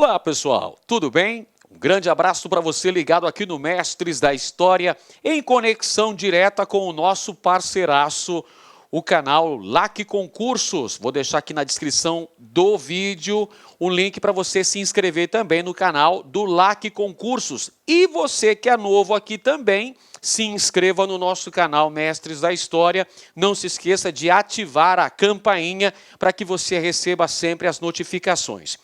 Olá, pessoal, tudo bem? Um grande abraço para você ligado aqui no Mestres da História, em conexão direta com o nosso parceiraço, o canal LAC Concursos. Vou deixar aqui na descrição do vídeo um link para você se inscrever também no canal do LAC Concursos. E você que é novo aqui também, se inscreva no nosso canal Mestres da História. Não se esqueça de ativar a campainha para que você receba sempre as notificações.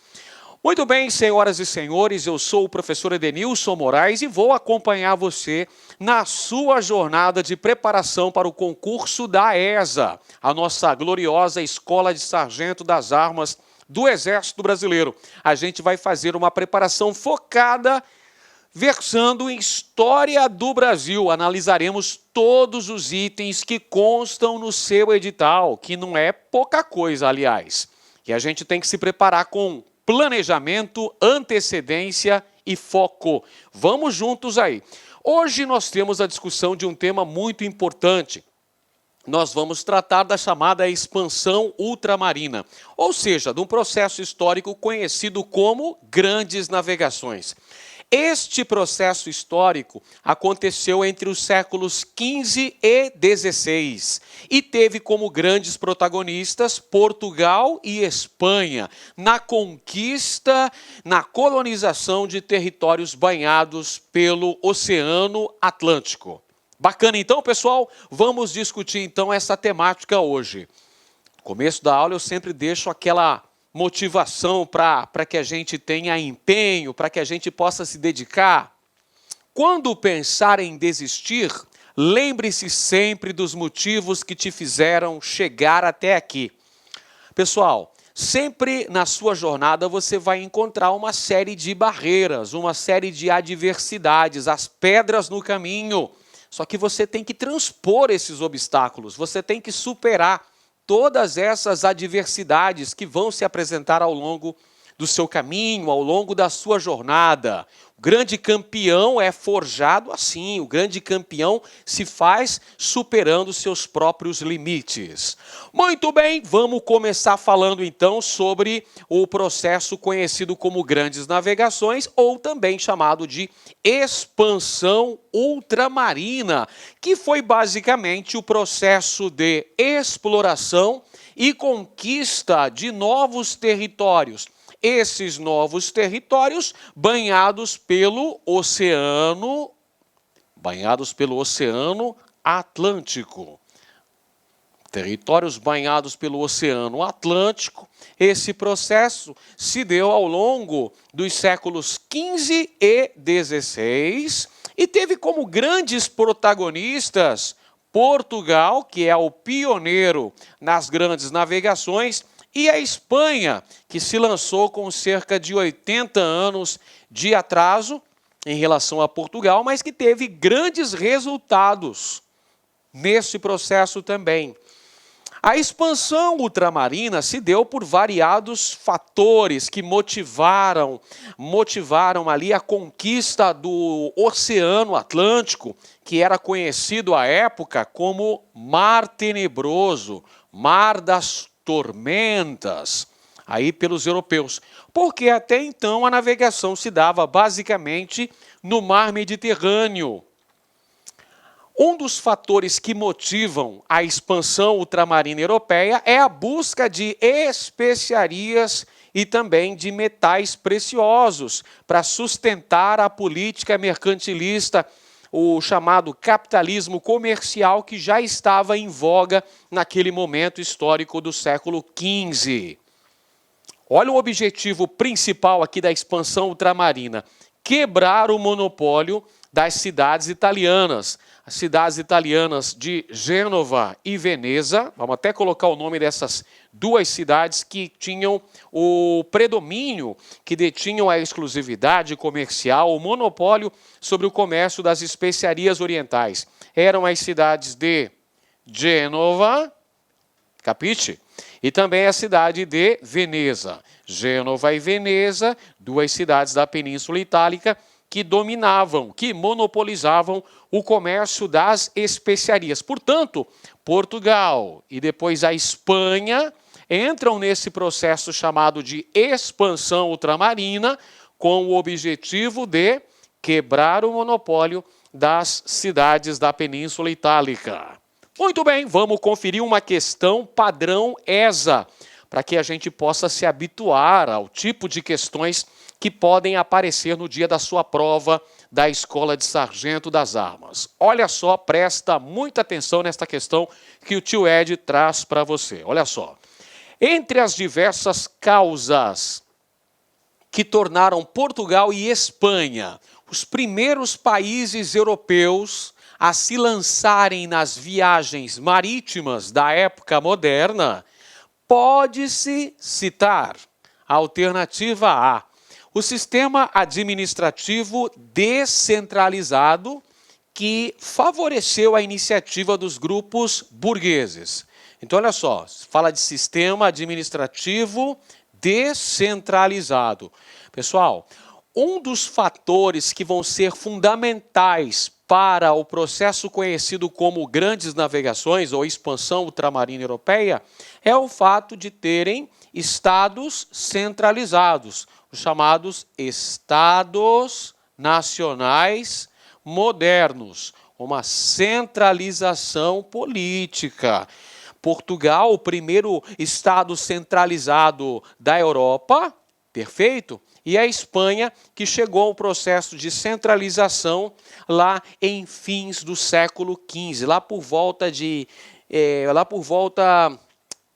Muito bem, senhoras e senhores, eu sou o professor Edenilson Moraes e vou acompanhar você na sua jornada de preparação para o concurso da ESA, a nossa gloriosa Escola de Sargento das Armas do Exército Brasileiro. A gente vai fazer uma preparação focada, versando em História do Brasil. Analisaremos todos os itens que constam no seu edital, que não é pouca coisa, aliás. E a gente tem que se preparar com planejamento, antecedência e foco. Vamos juntos aí. Hoje nós temos a discussão de um tema muito importante. Nós vamos tratar da chamada expansão ultramarina, ou seja, de um processo histórico conhecido como Grandes Navegações. Este processo histórico aconteceu entre os séculos XV e XVI e teve como grandes protagonistas Portugal e Espanha na conquista, na colonização de territórios banhados pelo Oceano Atlântico. Bacana então, pessoal? Vamos discutir então essa temática hoje. No começo da aula eu sempre deixo aquela motivação para que a gente tenha empenho, para que a gente possa se dedicar. Quando pensar em desistir, lembre-se sempre dos motivos que te fizeram chegar até aqui. Pessoal, sempre na sua jornada você vai encontrar uma série de barreiras, uma série de adversidades, as pedras no caminho. Só que você tem que transpor esses obstáculos, você tem que superar todas essas adversidades que vão se apresentar ao longo do seu caminho, ao longo da sua jornada. O grande campeão é forjado assim, o grande campeão se faz superando seus próprios limites. Muito bem, vamos começar falando então sobre o processo conhecido como Grandes Navegações, ou também chamado de expansão ultramarina, que foi basicamente o processo de exploração e conquista de novos territórios. Esses novos territórios banhados pelo Oceano Atlântico. Territórios banhados pelo Oceano Atlântico. Esse processo se deu ao longo dos séculos XV e XVI e teve como grandes protagonistas Portugal, que é o pioneiro nas grandes navegações, e a Espanha, que se lançou com cerca de 80 anos de atraso em relação a Portugal, mas que teve grandes resultados nesse processo também. A expansão ultramarina se deu por variados fatores que motivaram ali a conquista do Oceano Atlântico, que era conhecido à época como Mar Tenebroso, Mar das Tormentas, aí pelos europeus, porque até então a navegação se dava basicamente no mar Mediterrâneo. Um dos fatores que motivam a expansão ultramarina europeia é a busca de especiarias e também de metais preciosos para sustentar a política mercantilista, o chamado capitalismo comercial que já estava em voga naquele momento histórico do século XV. Olha o objetivo principal aqui da expansão ultramarina: quebrar o monopólio das cidades italianas. As cidades italianas de Gênova e Veneza, vamos até colocar o nome dessas duas cidades que tinham o predomínio, que detinham a exclusividade comercial, o monopólio sobre o comércio das especiarias orientais. Eram as cidades de Gênova, capite? E também a cidade de Veneza. Gênova e Veneza, duas cidades da Península Itálica, que dominavam, que monopolizavam o comércio das especiarias. Portanto, Portugal e depois a Espanha entram nesse processo chamado de expansão ultramarina com o objetivo de quebrar o monopólio das cidades da Península Itálica. Muito bem, vamos conferir uma questão padrão ESA, para que a gente possa se habituar ao tipo de questões que podem aparecer no dia da sua prova da Escola de Sargento das Armas. Olha só, presta muita atenção nesta questão que o tio Ed traz para você. Olha só. Entre as diversas causas que tornaram Portugal e Espanha os primeiros países europeus a se lançarem nas viagens marítimas da época moderna, pode-se citar a alternativa A, o sistema administrativo descentralizado que favoreceu a iniciativa dos grupos burgueses. Então, olha só, fala de sistema administrativo descentralizado. Pessoal, um dos fatores que vão ser fundamentais para o processo conhecido como grandes navegações ou expansão ultramarina europeia é o fato de terem estados centralizados, os chamados estados nacionais modernos, uma centralização política. Portugal, o primeiro estado centralizado da Europa, perfeito? E a Espanha, que chegou ao processo de centralização lá em fins do século XV, lá por volta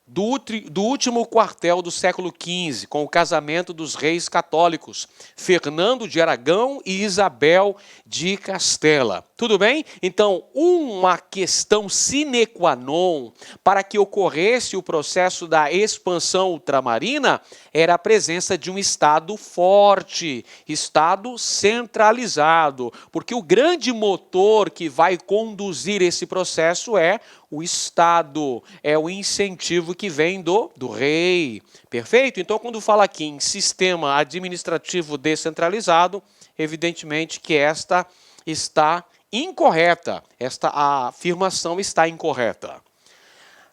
do último quartel do século XV, com o casamento dos reis católicos, Fernando de Aragão e Isabel de Castela. Tudo bem? Então, uma questão sine qua non para que ocorresse o processo da expansão ultramarina era a presença de um Estado forte, Estado centralizado, porque o grande motor que vai conduzir esse processo é o Estado, é o incentivo que vem do rei. Perfeito? Então, quando fala aqui em sistema administrativo descentralizado, evidentemente que esta está incorreta. Esta afirmação está incorreta.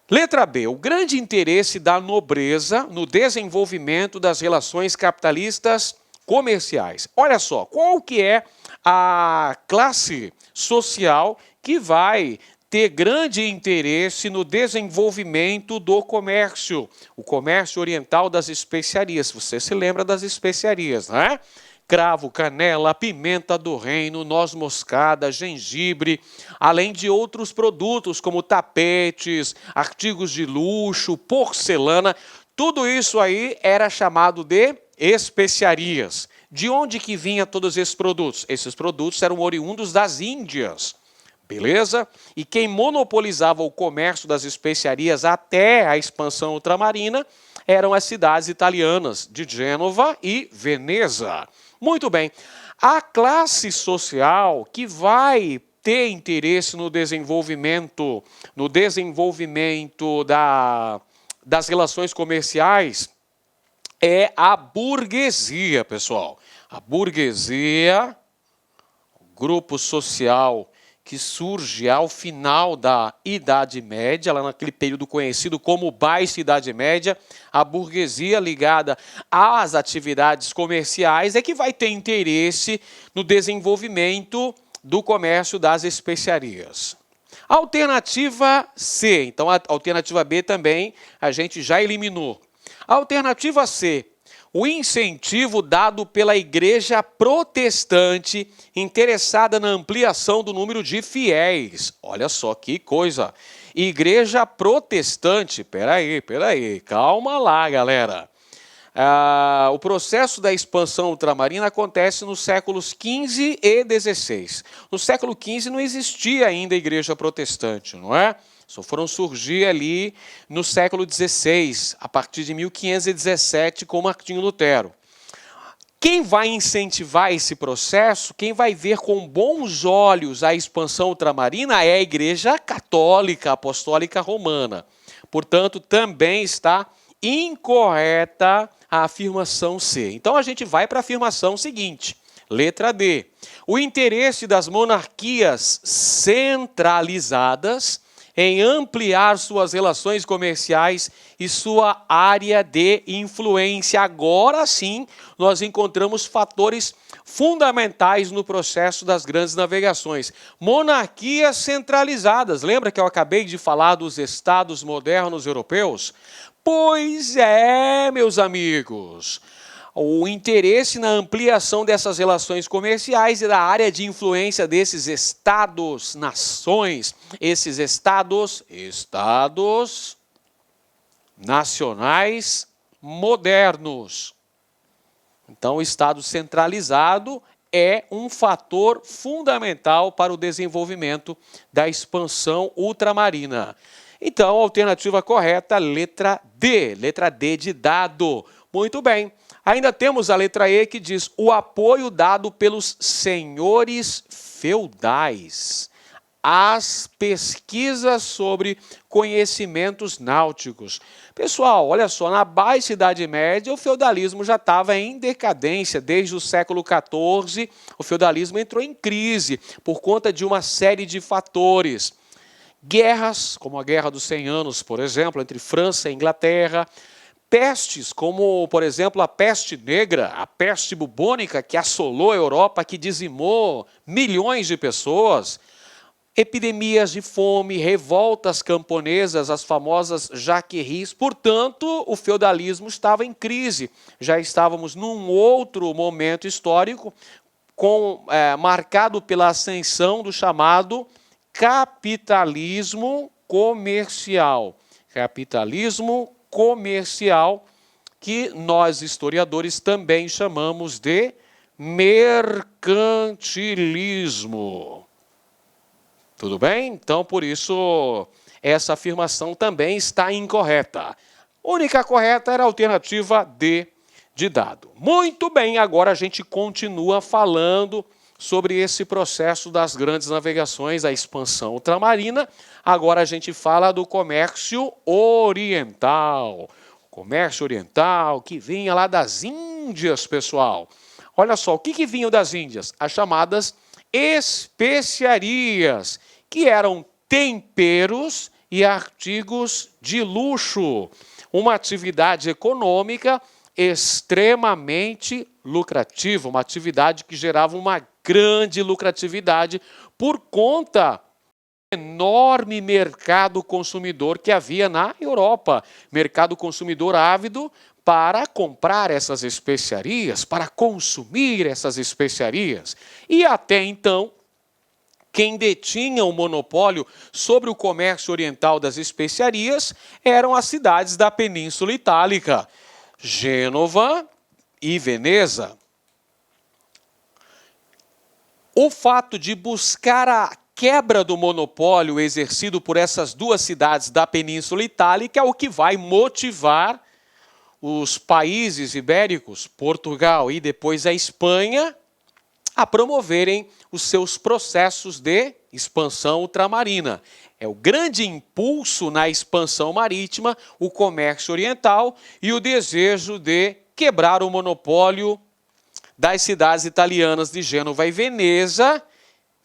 Letra B. O grande interesse da nobreza no desenvolvimento das relações capitalistas comerciais. Olha só, qual que é a classe social que vai ter grande interesse no desenvolvimento do comércio, o comércio oriental das especiarias. Você se lembra das especiarias, não é? Cravo, canela, pimenta do reino, noz moscada, gengibre, além de outros produtos como tapetes, artigos de luxo, porcelana, tudo isso aí era chamado de especiarias. De onde que vinha todos esses produtos? Esses produtos eram oriundos das Índias. Beleza? E quem monopolizava o comércio das especiarias até a expansão ultramarina eram as cidades italianas de Gênova e Veneza. Muito bem. A classe social que vai ter interesse no desenvolvimento das relações comerciais é a burguesia, pessoal. A burguesia, o grupo social que surge ao final da Idade Média, lá naquele período conhecido como Baixa Idade Média, a burguesia ligada às atividades comerciais é que vai ter interesse no desenvolvimento do comércio das especiarias. Alternativa C, então a alternativa B também a gente já eliminou. Alternativa C. O incentivo dado pela Igreja Protestante interessada na ampliação do número de fiéis. Olha só que coisa. Igreja Protestante, peraí, calma lá, galera. O processo da expansão ultramarina acontece nos séculos XV e XVI. No século XV não existia ainda a Igreja Protestante, não é? Só foram surgir ali no século XVI, a partir de 1517, com Martinho Lutero. Quem vai incentivar esse processo, quem vai ver com bons olhos a expansão ultramarina é a Igreja Católica Apostólica Romana. Portanto, também está incorreta a afirmação C. Então, a gente vai para a afirmação seguinte. Letra D. O interesse das monarquias centralizadas em ampliar suas relações comerciais e sua área de influência. Agora sim, nós encontramos fatores fundamentais no processo das grandes navegações. Monarquias centralizadas. Lembra que eu acabei de falar dos estados modernos europeus? Pois é, meus amigos. O interesse na ampliação dessas relações comerciais e da área de influência desses estados, nações, esses estados nacionais modernos. Então, o Estado centralizado é um fator fundamental para o desenvolvimento da expansão ultramarina. Então, a alternativa correta, letra D de dado. Muito bem. Ainda temos a letra E que diz o apoio dado pelos senhores feudais às pesquisas sobre conhecimentos náuticos. Pessoal, olha só, na Baixa Idade Média o feudalismo já estava em decadência. Desde o século XIV, o feudalismo entrou em crise por conta de uma série de fatores. Guerras, como a Guerra dos 100 Anos, por exemplo, entre França e Inglaterra. Pestes, como, por exemplo, a peste negra, a peste bubônica que assolou a Europa, que dizimou milhões de pessoas. Epidemias de fome, revoltas camponesas, as famosas jaqueries. Portanto, o feudalismo estava em crise. Já estávamos num outro momento histórico, marcado pela ascensão do chamado capitalismo comercial. Capitalismo comercial, que nós historiadores também chamamos de mercantilismo. Tudo bem? Então, por isso, essa afirmação também está incorreta. A única correta era a alternativa D de dado. Muito bem, agora a gente continua falando sobre esse processo das grandes navegações, a expansão ultramarina. Agora a gente fala do comércio oriental. O comércio oriental que vinha lá das Índias, pessoal. Olha só, o que vinha das Índias? As chamadas especiarias, que eram temperos e artigos de luxo. Uma atividade econômica extremamente lucrativa, uma atividade que gerava uma grande lucratividade por conta do enorme mercado consumidor que havia na Europa. Mercado consumidor ávido para comprar essas especiarias, para consumir essas especiarias. E até então, quem detinha o monopólio sobre o comércio oriental das especiarias eram as cidades da Península Itálica, Gênova e Veneza. O fato de buscar a quebra do monopólio exercido por essas duas cidades da Península Itálica é o que vai motivar os países ibéricos, Portugal e depois a Espanha, a promoverem os seus processos de expansão ultramarina. É o grande impulso na expansão marítima, o comércio oriental e o desejo de quebrar o monopólio das cidades italianas de Gênova e Veneza.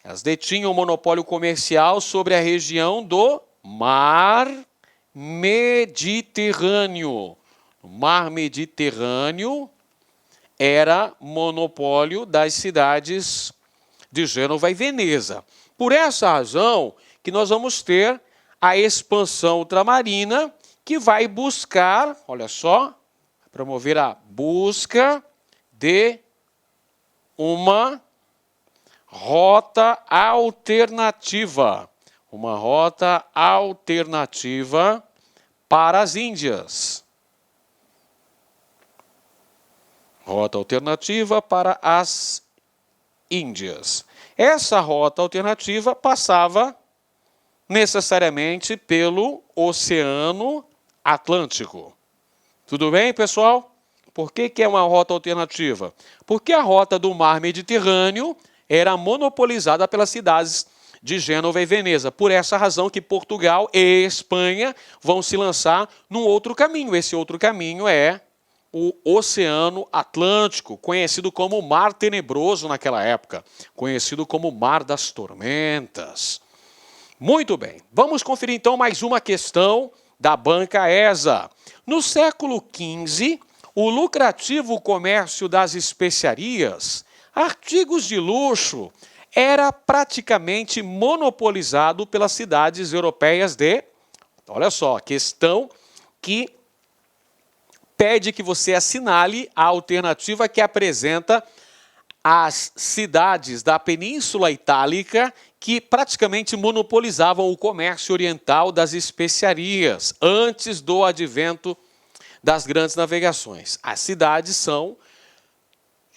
Elas detinham o monopólio comercial sobre a região do Mar Mediterrâneo. O Mar Mediterrâneo era monopólio das cidades de Gênova e Veneza. Por essa razão que nós vamos ter a expansão ultramarina que vai buscar, olha só, promover a busca de uma rota alternativa. Uma rota alternativa para as Índias. Rota alternativa para as Índias. Essa rota alternativa passava necessariamente pelo Oceano Atlântico. Tudo bem, pessoal? Por que é uma rota alternativa? Porque a rota do Mar Mediterrâneo era monopolizada pelas cidades de Gênova e Veneza. Por essa razão que Portugal e Espanha vão se lançar num outro caminho. Esse outro caminho é o Oceano Atlântico, conhecido como Mar Tenebroso naquela época, conhecido como Mar das Tormentas. Muito bem, vamos conferir então mais uma questão da Banca ESA. No século XV, o lucrativo comércio das especiarias, artigos de luxo, era praticamente monopolizado pelas cidades europeias olha só, questão que pede que você assinale a alternativa que apresenta as cidades da Península Itálica que praticamente monopolizavam o comércio oriental das especiarias antes do advento das grandes navegações. As cidades são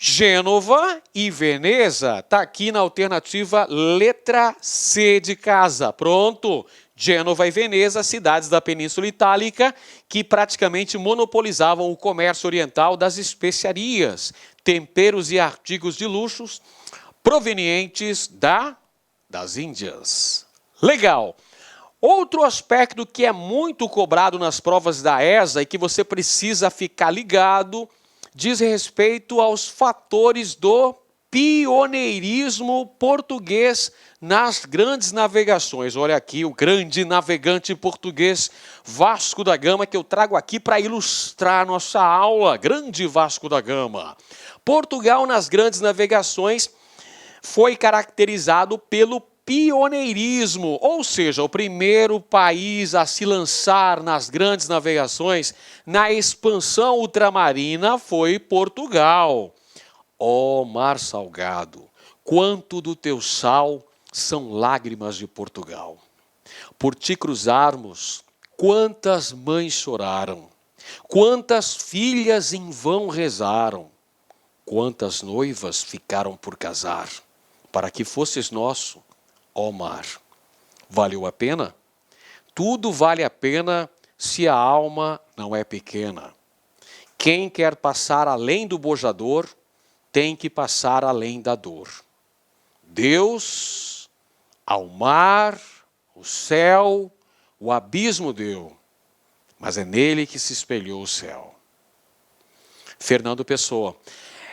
Gênova e Veneza. Está aqui na alternativa letra C de casa. Pronto! Gênova e Veneza, cidades da Península Itálica que praticamente monopolizavam o comércio oriental das especiarias, temperos e artigos de luxos provenientes das Índias. Legal! Outro aspecto que é muito cobrado nas provas da ESA e que você precisa ficar ligado diz respeito aos fatores do pioneirismo português nas grandes navegações. Olha aqui o grande navegante português Vasco da Gama que eu trago aqui para ilustrar nossa aula. Grande Vasco da Gama. Portugal nas grandes navegações foi caracterizado pelo pioneirismo, ou seja, o primeiro país a se lançar nas grandes navegações, na expansão ultramarina, foi Portugal. Ó mar salgado, quanto do teu sal são lágrimas de Portugal. Por te cruzarmos, quantas mães choraram, quantas filhas em vão rezaram, quantas noivas ficaram por casar, para que fosses nosso, ó mar. Valeu a pena? Tudo vale a pena se a alma não é pequena. Quem quer passar além do bojador, tem que passar além da dor. Deus, ao mar, o céu, o abismo deu, mas é nele que se espelhou o céu. Fernando Pessoa.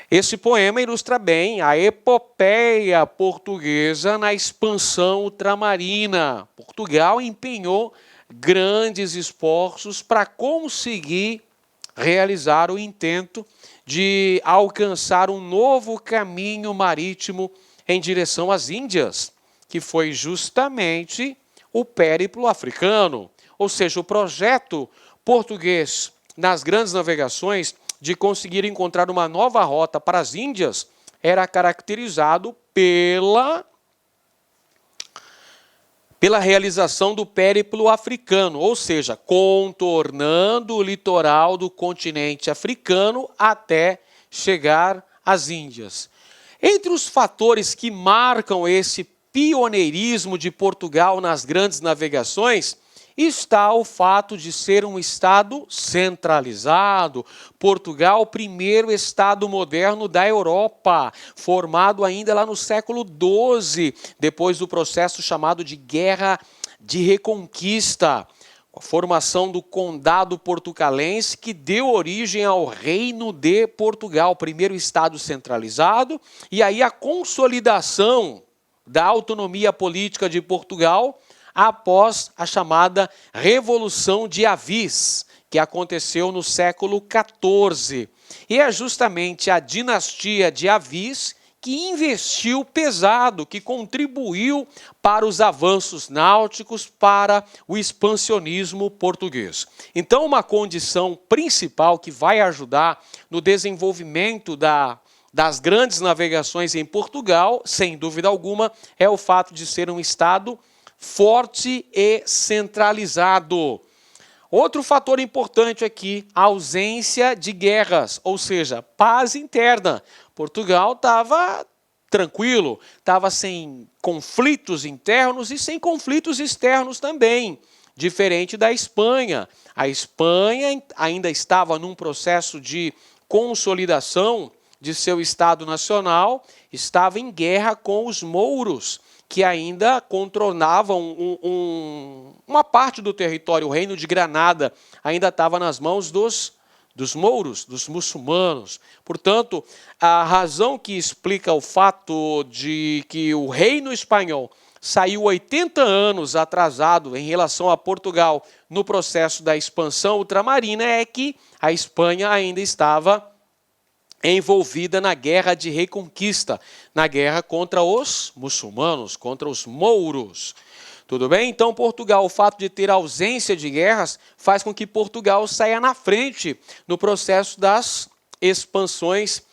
Esse poema ilustra bem a epopeia portuguesa na expansão ultramarina. Portugal empenhou grandes esforços para conseguir realizar o intento de alcançar um novo caminho marítimo em direção às Índias, que foi justamente o périplo africano, ou seja, o projeto português nas grandes navegações de conseguir encontrar uma nova rota para as Índias era caracterizado pela realização do périplo africano, ou seja, contornando o litoral do continente africano até chegar às Índias. Entre os fatores que marcam esse pioneirismo de Portugal nas grandes navegações está o fato de ser um Estado centralizado. Portugal, o primeiro Estado moderno da Europa, formado ainda lá no século XII, depois do processo chamado de Guerra de Reconquista, com a formação do Condado Portucalense, que deu origem ao Reino de Portugal, primeiro Estado centralizado, e aí a consolidação da autonomia política de Portugal após a chamada Revolução de Avis, que aconteceu no século XIV. E é justamente a dinastia de Avis que investiu pesado, que contribuiu para os avanços náuticos, para o expansionismo português. Então, uma condição principal que vai ajudar no desenvolvimento das grandes navegações em Portugal, sem dúvida alguma, é o fato de ser um Estado forte e centralizado. Outro fator importante aqui, a ausência de guerras, ou seja, paz interna. Portugal estava tranquilo, estava sem conflitos internos e sem conflitos externos também, diferente da Espanha. A Espanha ainda estava num processo de consolidação de seu Estado nacional, estava em guerra com os mouros, que ainda contornavam uma parte do território. O reino de Granada ainda estava nas mãos dos mouros, dos muçulmanos. Portanto, a razão que explica o fato de que o reino espanhol saiu 80 anos atrasado em relação a Portugal no processo da expansão ultramarina é que a Espanha ainda estava envolvida na guerra de reconquista, na guerra contra os muçulmanos, contra os mouros. Tudo bem? Então, Portugal, o fato de ter ausência de guerras, faz com que Portugal saia na frente no processo das expansões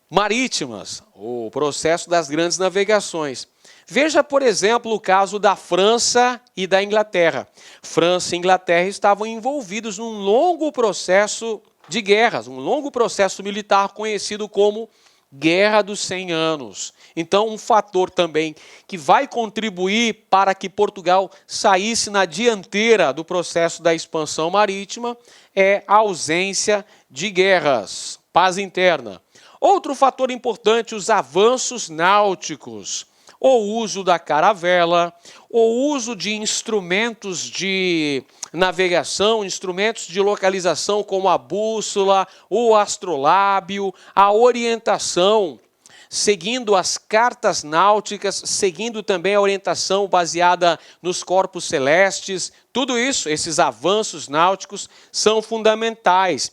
marítimas, o processo das grandes navegações. Veja, por exemplo, o caso da França e da Inglaterra. França e Inglaterra estavam envolvidos num longo processo de guerras, um longo processo militar conhecido como Guerra dos 100 Anos. Então, um fator também que vai contribuir para que Portugal saísse na dianteira do processo da expansão marítima é a ausência de guerras, paz interna. Outro fator importante, os avanços náuticos, o uso da caravela, o uso de instrumentos de navegação, instrumentos de localização como a bússola, o astrolábio, a orientação, seguindo as cartas náuticas, seguindo também a orientação baseada nos corpos celestes. Tudo isso, esses avanços náuticos, são fundamentais.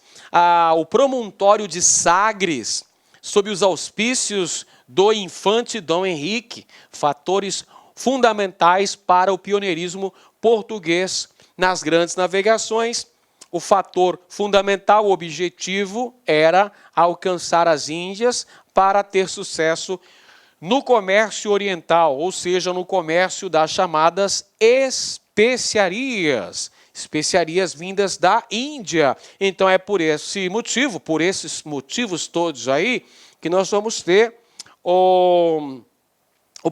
O promontório de Sagres, sob os auspícios do infante Dom Henrique, fatores fundamentais para o pioneirismo português nas grandes navegações. O fator fundamental, o objetivo, era alcançar as Índias para ter sucesso no comércio oriental, ou seja, no comércio das chamadas especiarias, especiarias vindas da Índia. Então é por esse motivo, por esses motivos todos aí, que nós vamos ter o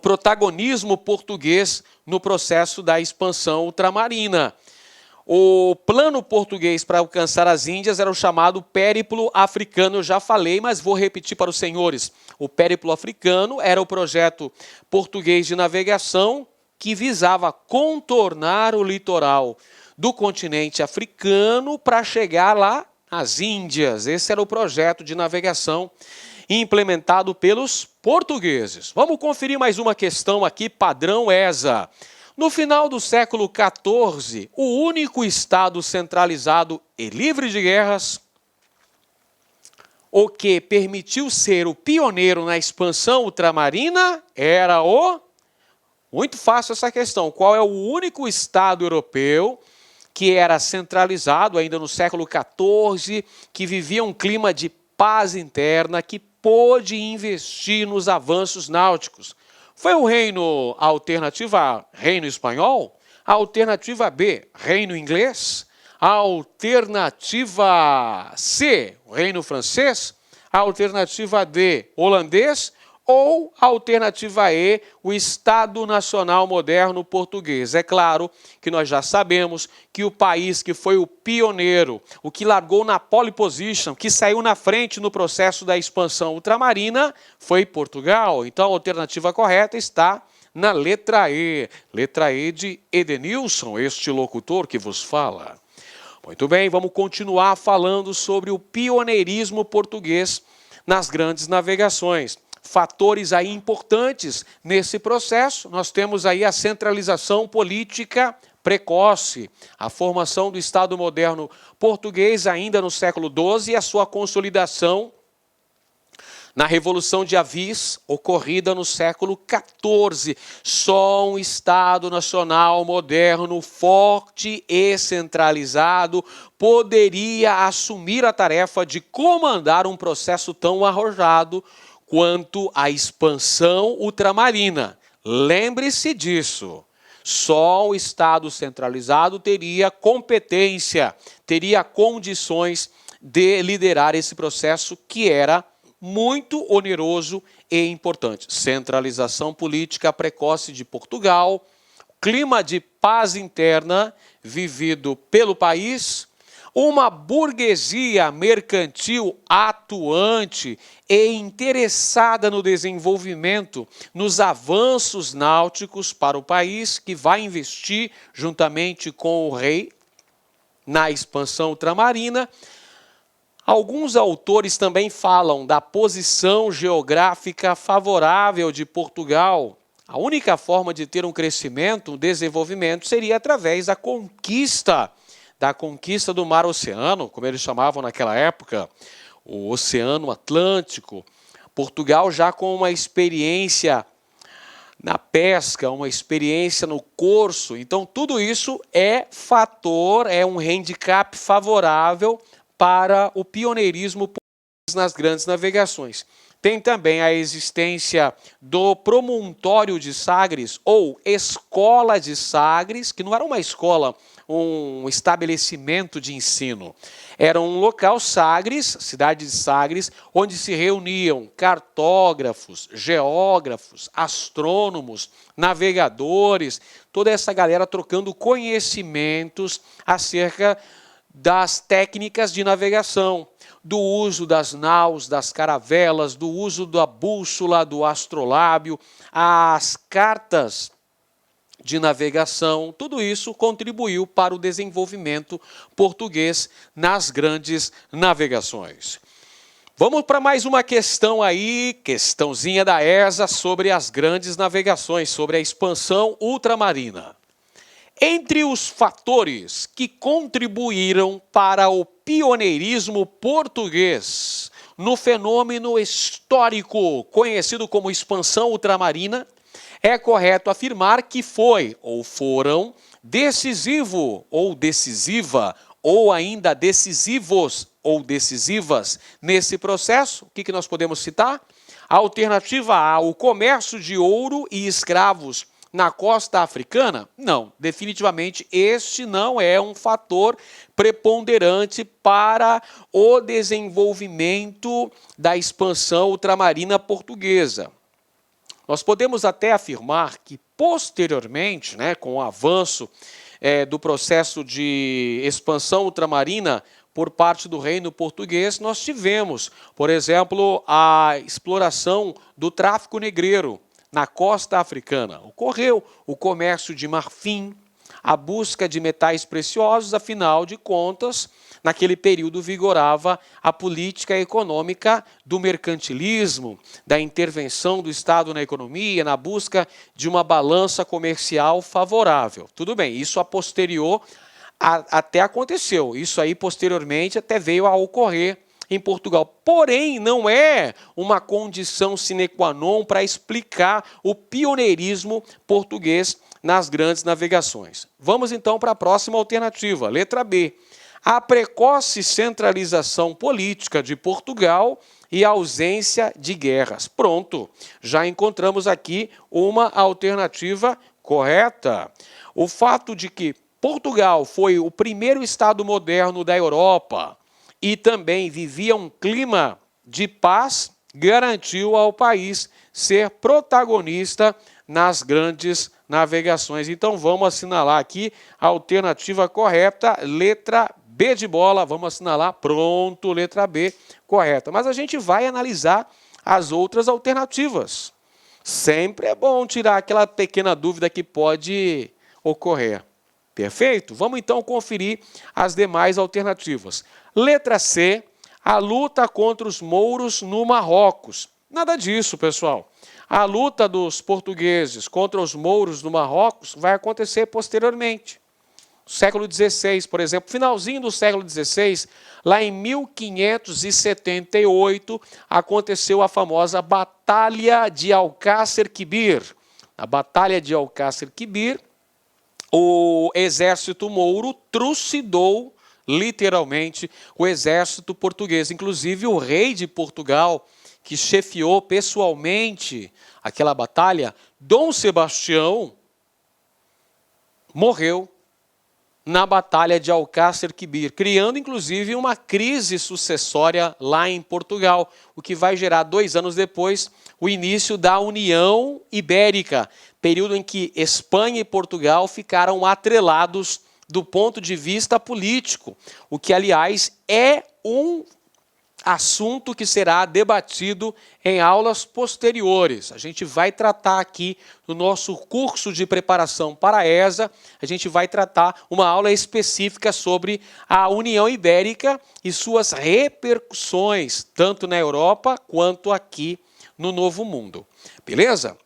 protagonismo português no processo da expansão ultramarina. O plano português para alcançar as Índias era o chamado Périplo Africano. Eu já falei, mas vou repetir para os senhores. O Périplo Africano era o projeto português de navegação que visava contornar o litoral do continente africano para chegar lá às Índias. Esse era o projeto de navegação implementado pelos portugueses. Vamos conferir mais uma questão aqui, padrão ESA. No final do século XIV, o único estado centralizado e livre de guerras, o que permitiu ser o pioneiro na expansão ultramarina, era o... Muito fácil essa questão. Qual é o único estado europeu que era centralizado ainda no século XIV, que vivia um clima de paz interna, que pôde investir nos avanços náuticos? Foi o reino, a alternativa A, reino espanhol? A alternativa B, reino inglês? A alternativa C, o reino francês? A alternativa D, holandês? Ou a alternativa E, o Estado Nacional Moderno Português? É claro que nós já sabemos que o país que foi o pioneiro, o que largou na pole position, que saiu na frente no processo da expansão ultramarina, foi Portugal. Então a alternativa correta está na letra E de Edenilson, este locutor que vos fala. Muito bem, vamos continuar falando sobre o pioneirismo português nas grandes navegações. Fatores aí importantes nesse processo, nós temos aí a centralização política precoce, a formação do Estado moderno português ainda no século XII e a sua consolidação na Revolução de Avis, ocorrida no século XIV. Só um Estado nacional moderno, forte e centralizado, poderia assumir a tarefa de comandar um processo tão arrojado quanto a expansão ultramarina. Lembre-se disso. Só o Estado centralizado teria competência, teria condições de liderar esse processo que era muito oneroso e importante. Centralização política precoce de Portugal, clima de paz interna vivido pelo país, uma burguesia mercantil atuante e interessada no desenvolvimento, nos avanços náuticos para o país, que vai investir juntamente com o rei na expansão ultramarina. Alguns autores também falam da posição geográfica favorável de Portugal A única forma de ter um crescimento, um desenvolvimento, seria através da conquista do mar-oceano, como eles chamavam naquela época, o Oceano Atlântico. Portugal já com uma experiência na pesca, uma experiência no corso. Então, tudo isso é fator, é um handicap favorável para o pioneirismo português nas grandes navegações. Tem também a existência do Promontório de Sagres, ou Escola de Sagres, que não era uma escola, um estabelecimento de ensino. Era um local, Sagres, cidade de Sagres, onde se reuniam cartógrafos, geógrafos, astrônomos, navegadores, toda essa galera trocando conhecimentos acerca das técnicas de navegação, do uso das naus, das caravelas, do uso da bússola, do astrolábio, as cartas de navegação, tudo isso contribuiu para o desenvolvimento português nas grandes navegações. Vamos para mais uma questão aí, questãozinha da ESA sobre as grandes navegações, sobre a expansão ultramarina. Entre os fatores que contribuíram para o pioneirismo português no fenômeno histórico conhecido como expansão ultramarina, é correto afirmar que foi ou foram decisivo ou decisiva ou ainda decisivos ou decisivas nesse processo. O que nós podemos citar? A alternativa A, o comércio de ouro e escravos na costa africana? Não, definitivamente este não é um fator preponderante para o desenvolvimento da expansão ultramarina portuguesa. Nós podemos até afirmar que, posteriormente, com o avanço do processo de expansão ultramarina por parte do reino português, nós tivemos, por exemplo, a exploração do tráfico negreiro na costa africana. Ocorreu o comércio de marfim, a busca de metais preciosos, afinal de contas, naquele período vigorava a política econômica do mercantilismo, da intervenção do Estado na economia, na busca de uma balança comercial favorável. Tudo bem, isso a posterior até aconteceu, isso aí posteriormente até veio a ocorrer em Portugal. Porém, não é uma condição sine qua non para explicar o pioneirismo português nas grandes navegações. Vamos então para a próxima alternativa, letra B. A precoce centralização política de Portugal e a ausência de guerras. Pronto, já encontramos aqui uma alternativa correta. O fato de que Portugal foi o primeiro estado moderno da Europa e também vivia um clima de paz, garantiu ao país ser protagonista nas grandes navegações. Então, vamos assinalar aqui a alternativa correta, letra B de bola, vamos assinalar, pronto, letra B, correta. Mas a gente vai analisar as outras alternativas. Sempre é bom tirar aquela pequena dúvida que pode ocorrer. Perfeito? Vamos então conferir as demais alternativas. Letra C, a luta contra os mouros no Marrocos. Nada disso, pessoal. A luta dos portugueses contra os mouros no Marrocos vai acontecer posteriormente. Século XVI, por exemplo, finalzinho do século XVI, lá em 1578, aconteceu a famosa Batalha de Alcácer Quibir. A Batalha de Alcácer Quibir, o exército mouro trucidou, literalmente, o exército português. Inclusive, o rei de Portugal, que chefiou pessoalmente aquela batalha, Dom Sebastião, morreu na Batalha de Alcácer Quibir, criando, inclusive, uma crise sucessória lá em Portugal, o que vai gerar, 2 anos depois, o início da União Ibérica, período em que Espanha e Portugal ficaram atrelados do ponto de vista político, o que, aliás, é um assunto que será debatido em aulas posteriores. A gente vai tratar aqui no nosso curso de preparação para a ESA, a gente vai tratar uma aula específica sobre a União Ibérica e suas repercussões, tanto na Europa quanto aqui no Novo Mundo. Beleza?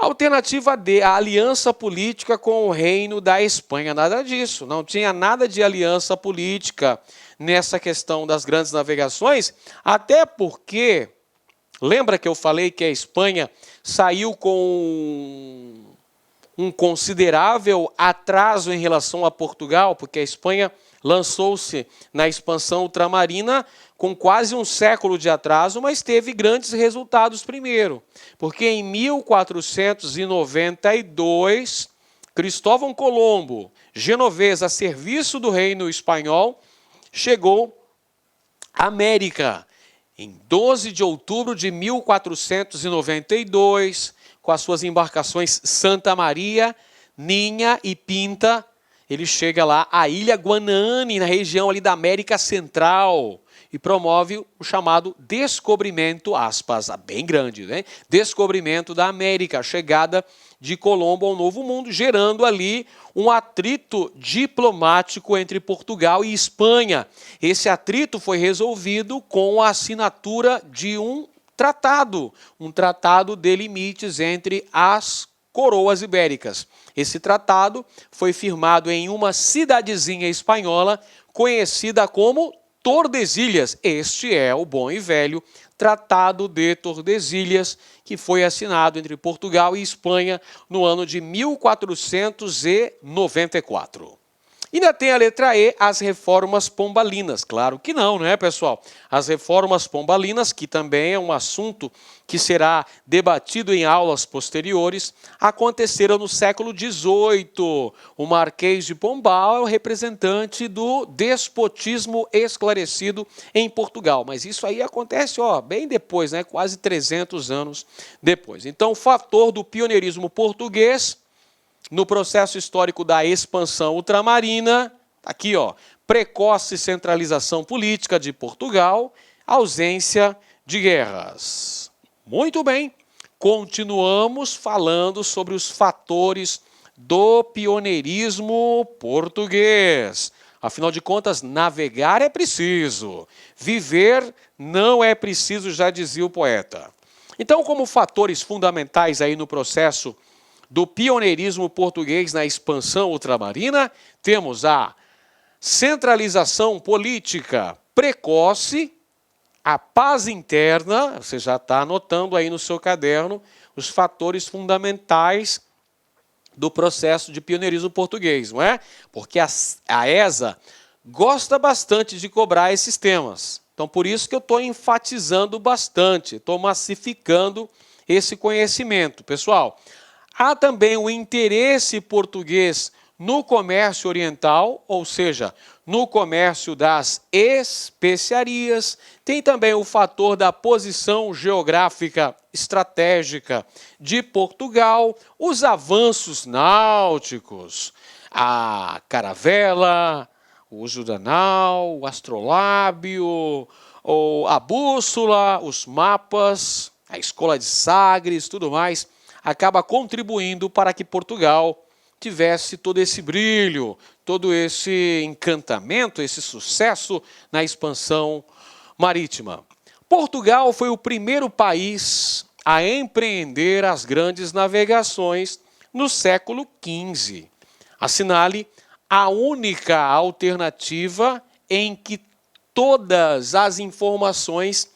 Alternativa D, a aliança política com o Reino da Espanha. Nada disso, não tinha nada de aliança política nessa questão das grandes navegações, até porque, lembra que eu falei que a Espanha saiu com um considerável atraso em relação a Portugal, porque a Espanha lançou-se na expansão ultramarina com quase um século de atraso, mas teve grandes resultados primeiro, porque em 1492, Cristóvão Colombo, genovês a serviço do reino espanhol, chegou à América. Em 12 de outubro de 1492, com as suas embarcações Santa Maria, Ninha e Pinta, ele chega lá à Ilha Guanahani, na região ali da América Central, e promove o chamado descobrimento, aspas, bem grande, né? Descobrimento da América, a chegada de Colombo ao Novo Mundo, gerando ali um atrito diplomático entre Portugal e Espanha. Esse atrito foi resolvido com a assinatura de um tratado de limites entre as coroas ibéricas. Esse tratado foi firmado em uma cidadezinha espanhola conhecida como Tordesilhas. Este é o bom e velho Tratado de Tordesilhas, que foi assinado entre Portugal e Espanha no ano de 1494. Ainda tem a letra E, as reformas pombalinas. Claro que não, né, pessoal? As reformas pombalinas, que também é um assunto que será debatido em aulas posteriores, aconteceram no século XVIII. O Marquês de Pombal é o representante do despotismo esclarecido em Portugal. Mas isso aí acontece bem depois, né? Quase 300 anos depois. Então, o fator do pioneirismo português no processo histórico da expansão ultramarina, aqui precoce centralização política de Portugal, ausência de guerras. Muito bem, continuamos falando sobre os fatores do pioneirismo português. Afinal de contas, navegar é preciso, viver não é preciso, já dizia o poeta. Então, como fatores fundamentais aí no processo do pioneirismo português na expansão ultramarina, temos a centralização política precoce, a paz interna, você já está anotando aí no seu caderno os fatores fundamentais do processo de pioneirismo português, não é? Porque a ESA gosta bastante de cobrar esses temas. Então, por isso que eu estou enfatizando bastante, estou massificando esse conhecimento. Pessoal, há também o interesse português no comércio oriental, ou seja, no comércio das especiarias. Tem também o fator da posição geográfica estratégica de Portugal, os avanços náuticos, a caravela, o uso da nau, o astrolábio, ou a bússola, os mapas, a escola de Sagres, tudo mais, acaba contribuindo para que Portugal tivesse todo esse brilho, todo esse encantamento, esse sucesso na expansão marítima. Portugal foi o primeiro país a empreender as grandes navegações no século XV. Assinale a única alternativa em que todas as informações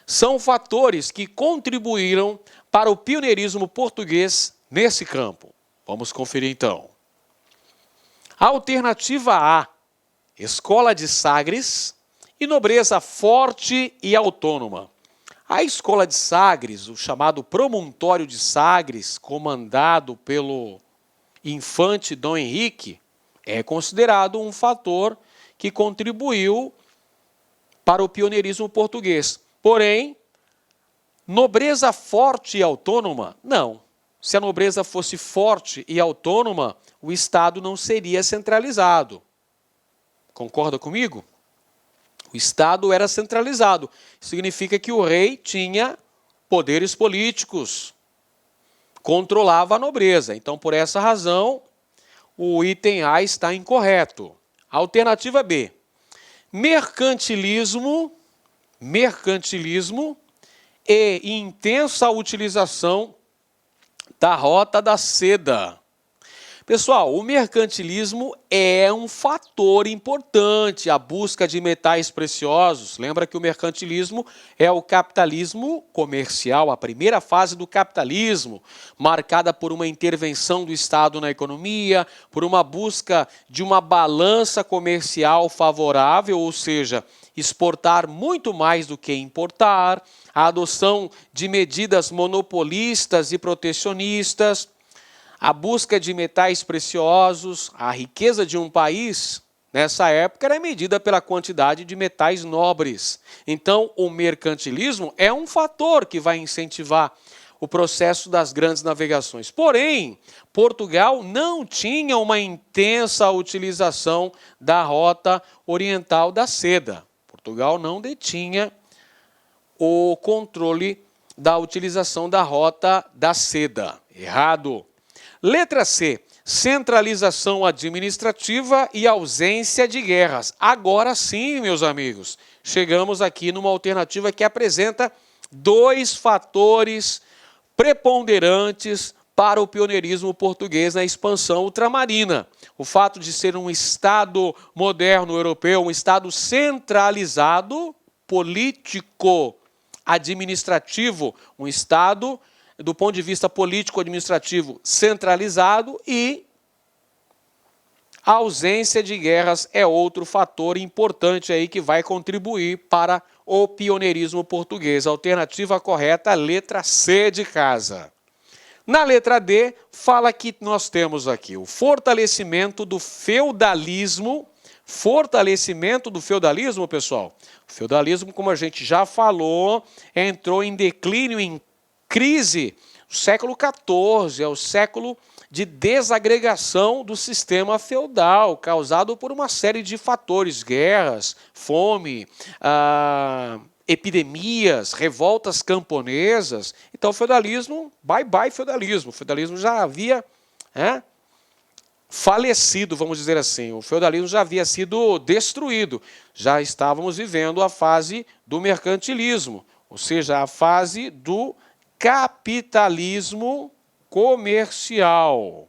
são fatores que contribuíram para o pioneirismo português nesse campo. Vamos conferir então. Alternativa A, Escola de Sagres e nobreza forte e autônoma. A Escola de Sagres, o chamado Promontório de Sagres, comandado pelo infante Dom Henrique, é considerado um fator que contribuiu para o pioneirismo português. Porém, nobreza forte e autônoma? Não. Se a nobreza fosse forte e autônoma, o Estado não seria centralizado. Concorda comigo? O Estado era centralizado. Significa que o rei tinha poderes políticos, controlava a nobreza. Então, por essa razão, o item A está incorreto. Alternativa B. Mercantilismo e intensa utilização da Rota da Seda. Pessoal, o mercantilismo é um fator importante, a busca de metais preciosos. Lembra que o mercantilismo é o capitalismo comercial, a primeira fase do capitalismo, marcada por uma intervenção do Estado na economia, por uma busca de uma balança comercial favorável, ou seja, exportar muito mais do que importar, a adoção de medidas monopolistas e protecionistas, a busca de metais preciosos, a riqueza de um país, nessa época, era medida pela quantidade de metais nobres. Então, o mercantilismo é um fator que vai incentivar o processo das grandes navegações. Porém, Portugal não tinha uma intensa utilização da Rota Oriental da Seda. Portugal não detinha o controle da utilização da Rota da Seda. Errado. Letra C, centralização administrativa e ausência de guerras. Agora sim, meus amigos, chegamos aqui numa alternativa que apresenta dois fatores preponderantes para o pioneirismo português na expansão ultramarina. O fato de ser um Estado moderno europeu, um Estado centralizado, político, administrativo, um Estado do ponto de vista político-administrativo centralizado, e a ausência de guerras é outro fator importante aí que vai contribuir para o pioneirismo português. A alternativa correta, letra C de casa. Na letra D, fala que nós temos aqui o fortalecimento do feudalismo. Fortalecimento do feudalismo, pessoal. O feudalismo, como a gente já falou, entrou em declínio, em crise, no século XIV, é o século de desagregação do sistema feudal, causado por uma série de fatores, guerras, fome, epidemias, revoltas camponesas. Então o feudalismo, bye bye feudalismo. O feudalismo já havia falecido, vamos dizer assim. O feudalismo já havia sido destruído. Já estávamos vivendo a fase do mercantilismo, ou seja, a fase do capitalismo comercial.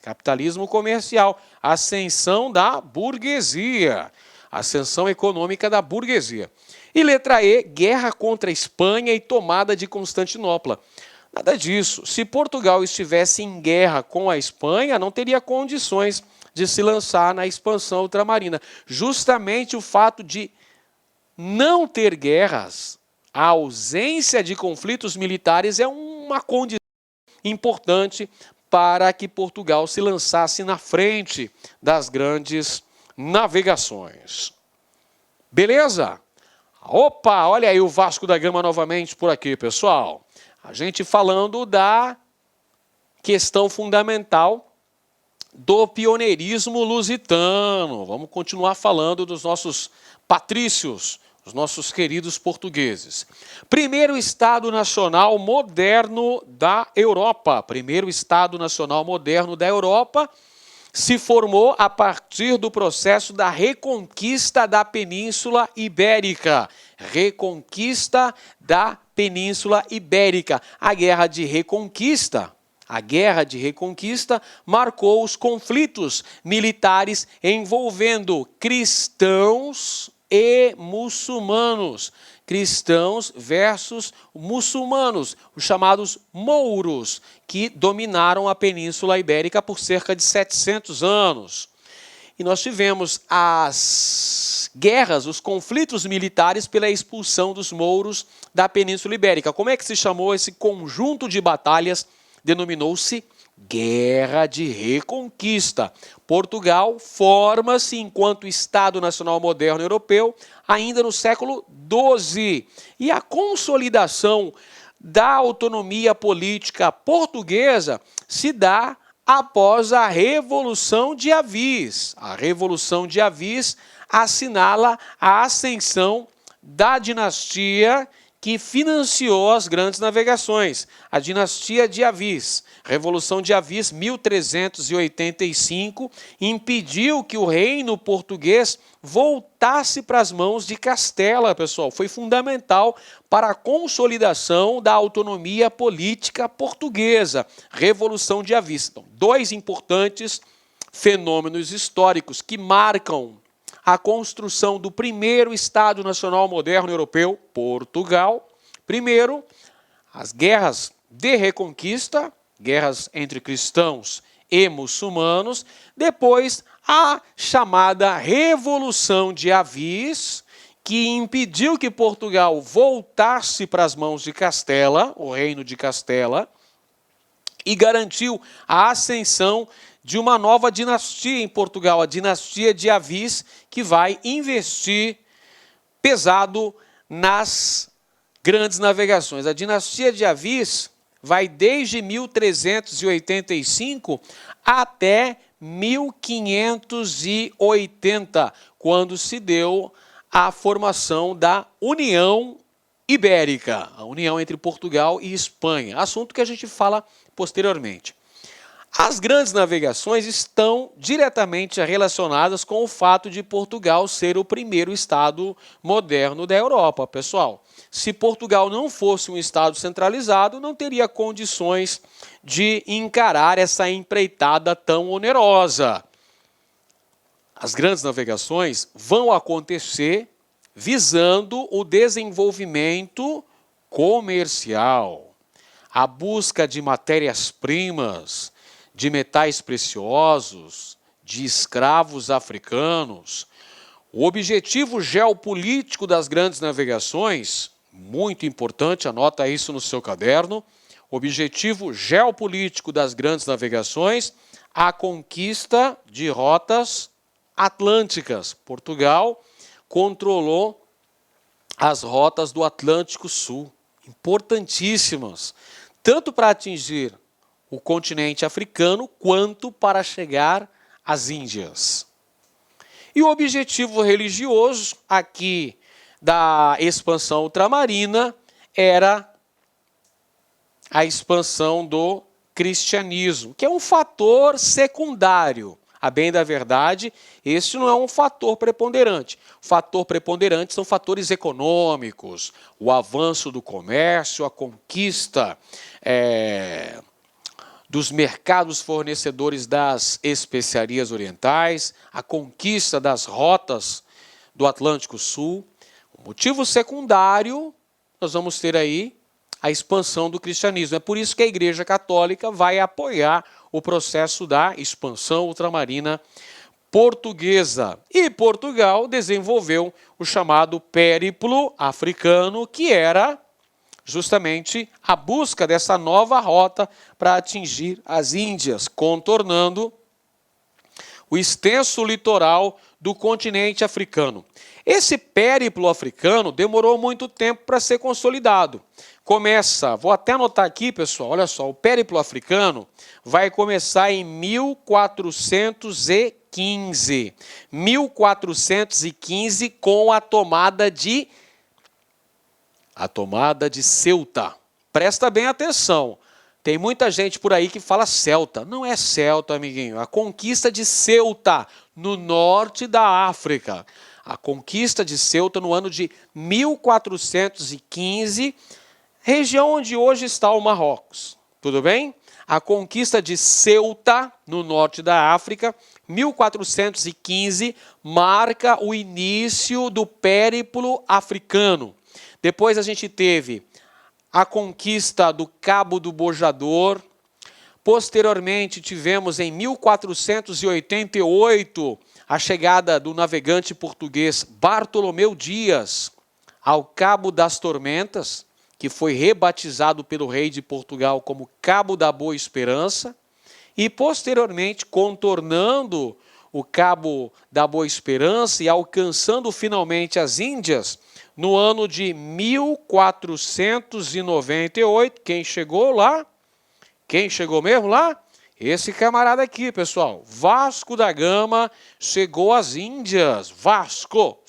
Capitalismo comercial, ascensão da burguesia, ascensão econômica da burguesia. E letra E, guerra contra a Espanha e tomada de Constantinopla. Nada disso. Se Portugal estivesse em guerra com a Espanha, não teria condições de se lançar na expansão ultramarina. Justamente o fato de não ter guerras, a ausência de conflitos militares é uma condição importante para que Portugal se lançasse na frente das grandes navegações. Beleza? Opa, olha aí o Vasco da Gama novamente por aqui, pessoal. A gente falando da questão fundamental do pioneirismo lusitano. Vamos continuar falando dos nossos patrícios, os nossos queridos portugueses. Primeiro Estado Nacional moderno da Europa. Primeiro Estado Nacional moderno da Europa se formou a partir do processo da reconquista da Península Ibérica. Reconquista da Península Ibérica. A Guerra de Reconquista marcou os conflitos militares envolvendo cristãos e muçulmanos. Cristãos versus muçulmanos, os chamados mouros, que dominaram a Península Ibérica por cerca de 700 anos. E nós tivemos as guerras, os conflitos militares pela expulsão dos mouros da Península Ibérica. Como é que se chamou esse conjunto de batalhas? Denominou-se Guerra de Reconquista. Portugal forma-se enquanto Estado Nacional Moderno Europeu ainda no século XII. E a consolidação da autonomia política portuguesa se dá após a Revolução de Avis. A Revolução de Avis assinala a ascensão da dinastia que financiou as grandes navegações, a dinastia de Avis. Revolução de Avis, 1385, impediu que o reino português voltasse para as mãos de Castela, pessoal. Foi fundamental para a consolidação da autonomia política portuguesa. Revolução de Avis. Então, dois importantes fenômenos históricos que marcam a construção do primeiro Estado Nacional moderno europeu, Portugal. Primeiro, as guerras de reconquista, guerras entre cristãos e muçulmanos. Depois, a chamada Revolução de Avis, que impediu que Portugal voltasse para as mãos de Castela, o reino de Castela, e garantiu a ascensão de uma nova dinastia em Portugal, a dinastia de Avis, que vai investir pesado nas grandes navegações. A dinastia de Avis vai desde 1385 até 1580, quando se deu a formação da União Ibérica, a união entre Portugal e Espanha, assunto que a gente fala posteriormente. As grandes navegações estão diretamente relacionadas com o fato de Portugal ser o primeiro estado moderno da Europa, pessoal. Se Portugal não fosse um estado centralizado, não teria condições de encarar essa empreitada tão onerosa. As grandes navegações vão acontecer visando o desenvolvimento comercial, a busca de matérias-primas, de metais preciosos, de escravos africanos. O objetivo geopolítico das grandes navegações, muito importante, anota isso no seu caderno, objetivo geopolítico das grandes navegações, a conquista de rotas atlânticas. Portugal controlou as rotas do Atlântico Sul, importantíssimas, tanto para atingir o continente africano, quanto para chegar às Índias. E o objetivo religioso aqui da expansão ultramarina era a expansão do cristianismo, que é um fator secundário. A bem da verdade, este não é um fator preponderante. O fator preponderante são fatores econômicos, o avanço do comércio, a conquista dos mercados fornecedores das especiarias orientais, a conquista das rotas do Atlântico Sul. O motivo secundário, nós vamos ter aí a expansão do cristianismo. É por isso que a Igreja Católica vai apoiar o processo da expansão ultramarina portuguesa. E Portugal desenvolveu o chamado périplo africano, que era justamente a busca dessa nova rota para atingir as Índias, contornando o extenso litoral do continente africano. Esse périplo africano demorou muito tempo para ser consolidado. Começa, vou até anotar aqui, pessoal, olha só, o périplo africano vai começar em 1415. 1415 com a tomada de Ceuta. Presta bem atenção. Tem muita gente por aí que fala Celta. Não é Celta, amiguinho. A conquista de Ceuta, no norte da África. A conquista de Ceuta no ano de 1415, região onde hoje está o Marrocos. Tudo bem? A conquista de Ceuta, no norte da África, 1415, marca o início do périplo africano. Depois a gente teve a conquista do Cabo do Bojador. Posteriormente tivemos em 1488 a chegada do navegante português Bartolomeu Dias ao Cabo das Tormentas, que foi rebatizado pelo rei de Portugal como Cabo da Boa Esperança, e posteriormente contornando o Cabo da Boa Esperança e alcançando finalmente as Índias, no ano de 1498, quem chegou lá? Quem chegou mesmo lá? Esse camarada aqui, pessoal. Vasco da Gama chegou às Índias. Vasco.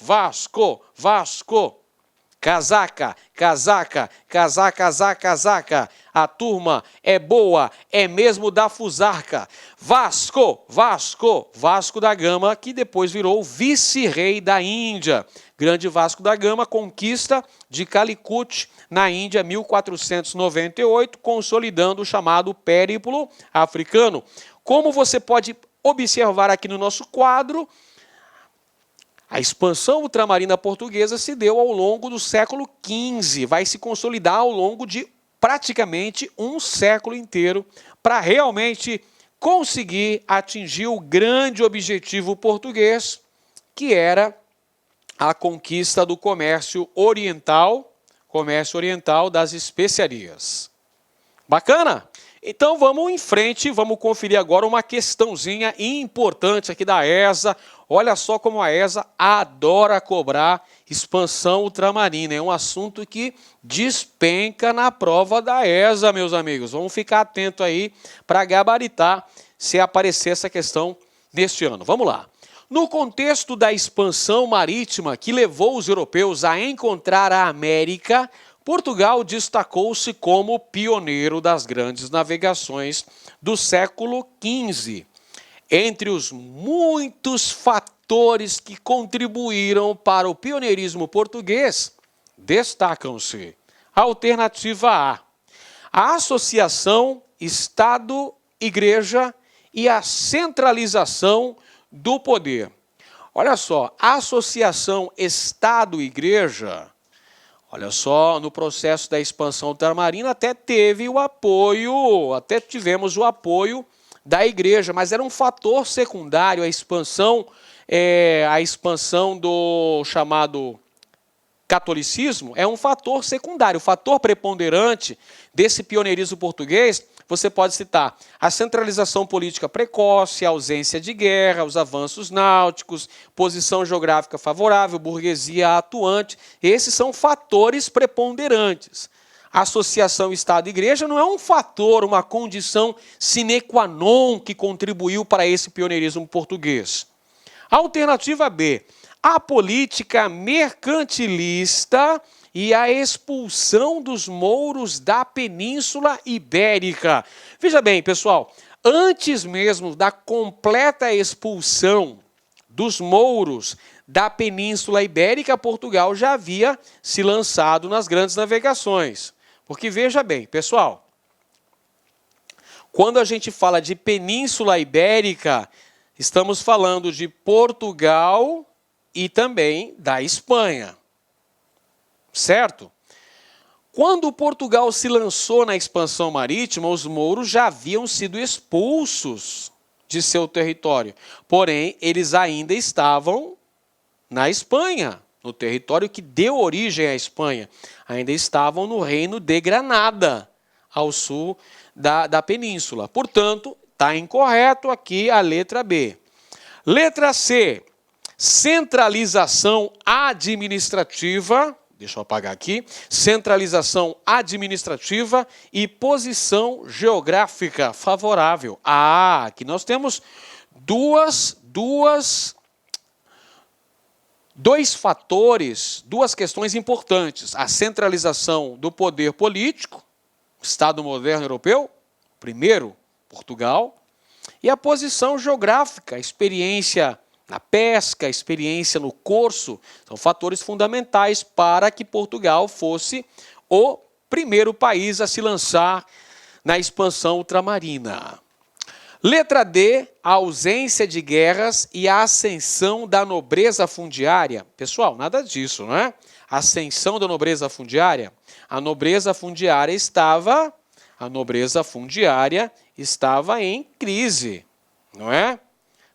Casaca, casaca, casaca, casaca, casaca. A turma é boa, é mesmo da Fusarca. Vasco, Vasco, Vasco da Gama, que depois virou vice-rei da Índia. Grande Vasco da Gama, conquista de Calicut, na Índia, 1498, consolidando o chamado Périplo Africano. Como você pode observar aqui no nosso quadro, a expansão ultramarina portuguesa se deu ao longo do século XV, vai se consolidar ao longo de praticamente um século inteiro para realmente conseguir atingir o grande objetivo português, que era a conquista do comércio oriental das especiarias. Bacana? Então vamos em frente, vamos conferir agora uma questãozinha importante aqui da ESA. Olha só como a ESA adora cobrar expansão ultramarina. É um assunto que despenca na prova da ESA, meus amigos. Vamos ficar atento aí para gabaritar se aparecer essa questão neste ano. Vamos lá. No contexto da expansão marítima que levou os europeus a encontrar a América, Portugal destacou-se como pioneiro das grandes navegações do século XV. Entre os muitos fatores que contribuíram para o pioneirismo português, destacam-se: alternativa A, a associação Estado-Igreja e a centralização do poder. Olha só, a associação Estado-Igreja, olha só, no processo da expansão ultramarina até tivemos o apoio da igreja, mas era um fator secundário a expansão do chamado catolicismo é um fator secundário. O fator preponderante desse pioneirismo português, você pode citar a centralização política precoce, a ausência de guerra, os avanços náuticos, posição geográfica favorável, burguesia atuante. Esses são fatores preponderantes. A associação Estado-Igreja não é um fator, uma condição sine qua non que contribuiu para esse pioneirismo português. Alternativa B, a política mercantilista e a expulsão dos mouros da Península Ibérica. Veja bem, pessoal, antes mesmo da completa expulsão dos mouros da Península Ibérica, Portugal já havia se lançado nas grandes navegações. Porque veja bem, pessoal, quando a gente fala de Península Ibérica, estamos falando de Portugal e também da Espanha. Certo? Quando Portugal se lançou na expansão marítima, os mouros já haviam sido expulsos de seu território. Porém, eles ainda estavam na Espanha, no território que deu origem à Espanha. Ainda estavam no reino de Granada, ao sul da península. Portanto, está incorreto aqui a letra B. Letra C, centralização administrativa. Deixa eu apagar aqui. Centralização administrativa e posição geográfica favorável. Aqui nós temos dois fatores, duas questões importantes. A centralização do poder político, Estado moderno europeu, primeiro, Portugal, e a posição geográfica, a experiência na pesca, experiência no corso, são fatores fundamentais para que Portugal fosse o primeiro país a se lançar na expansão ultramarina. Letra D, a ausência de guerras e a ascensão da nobreza fundiária. Pessoal, nada disso, não é? Ascensão da nobreza fundiária. A nobreza fundiária estava em crise, não é?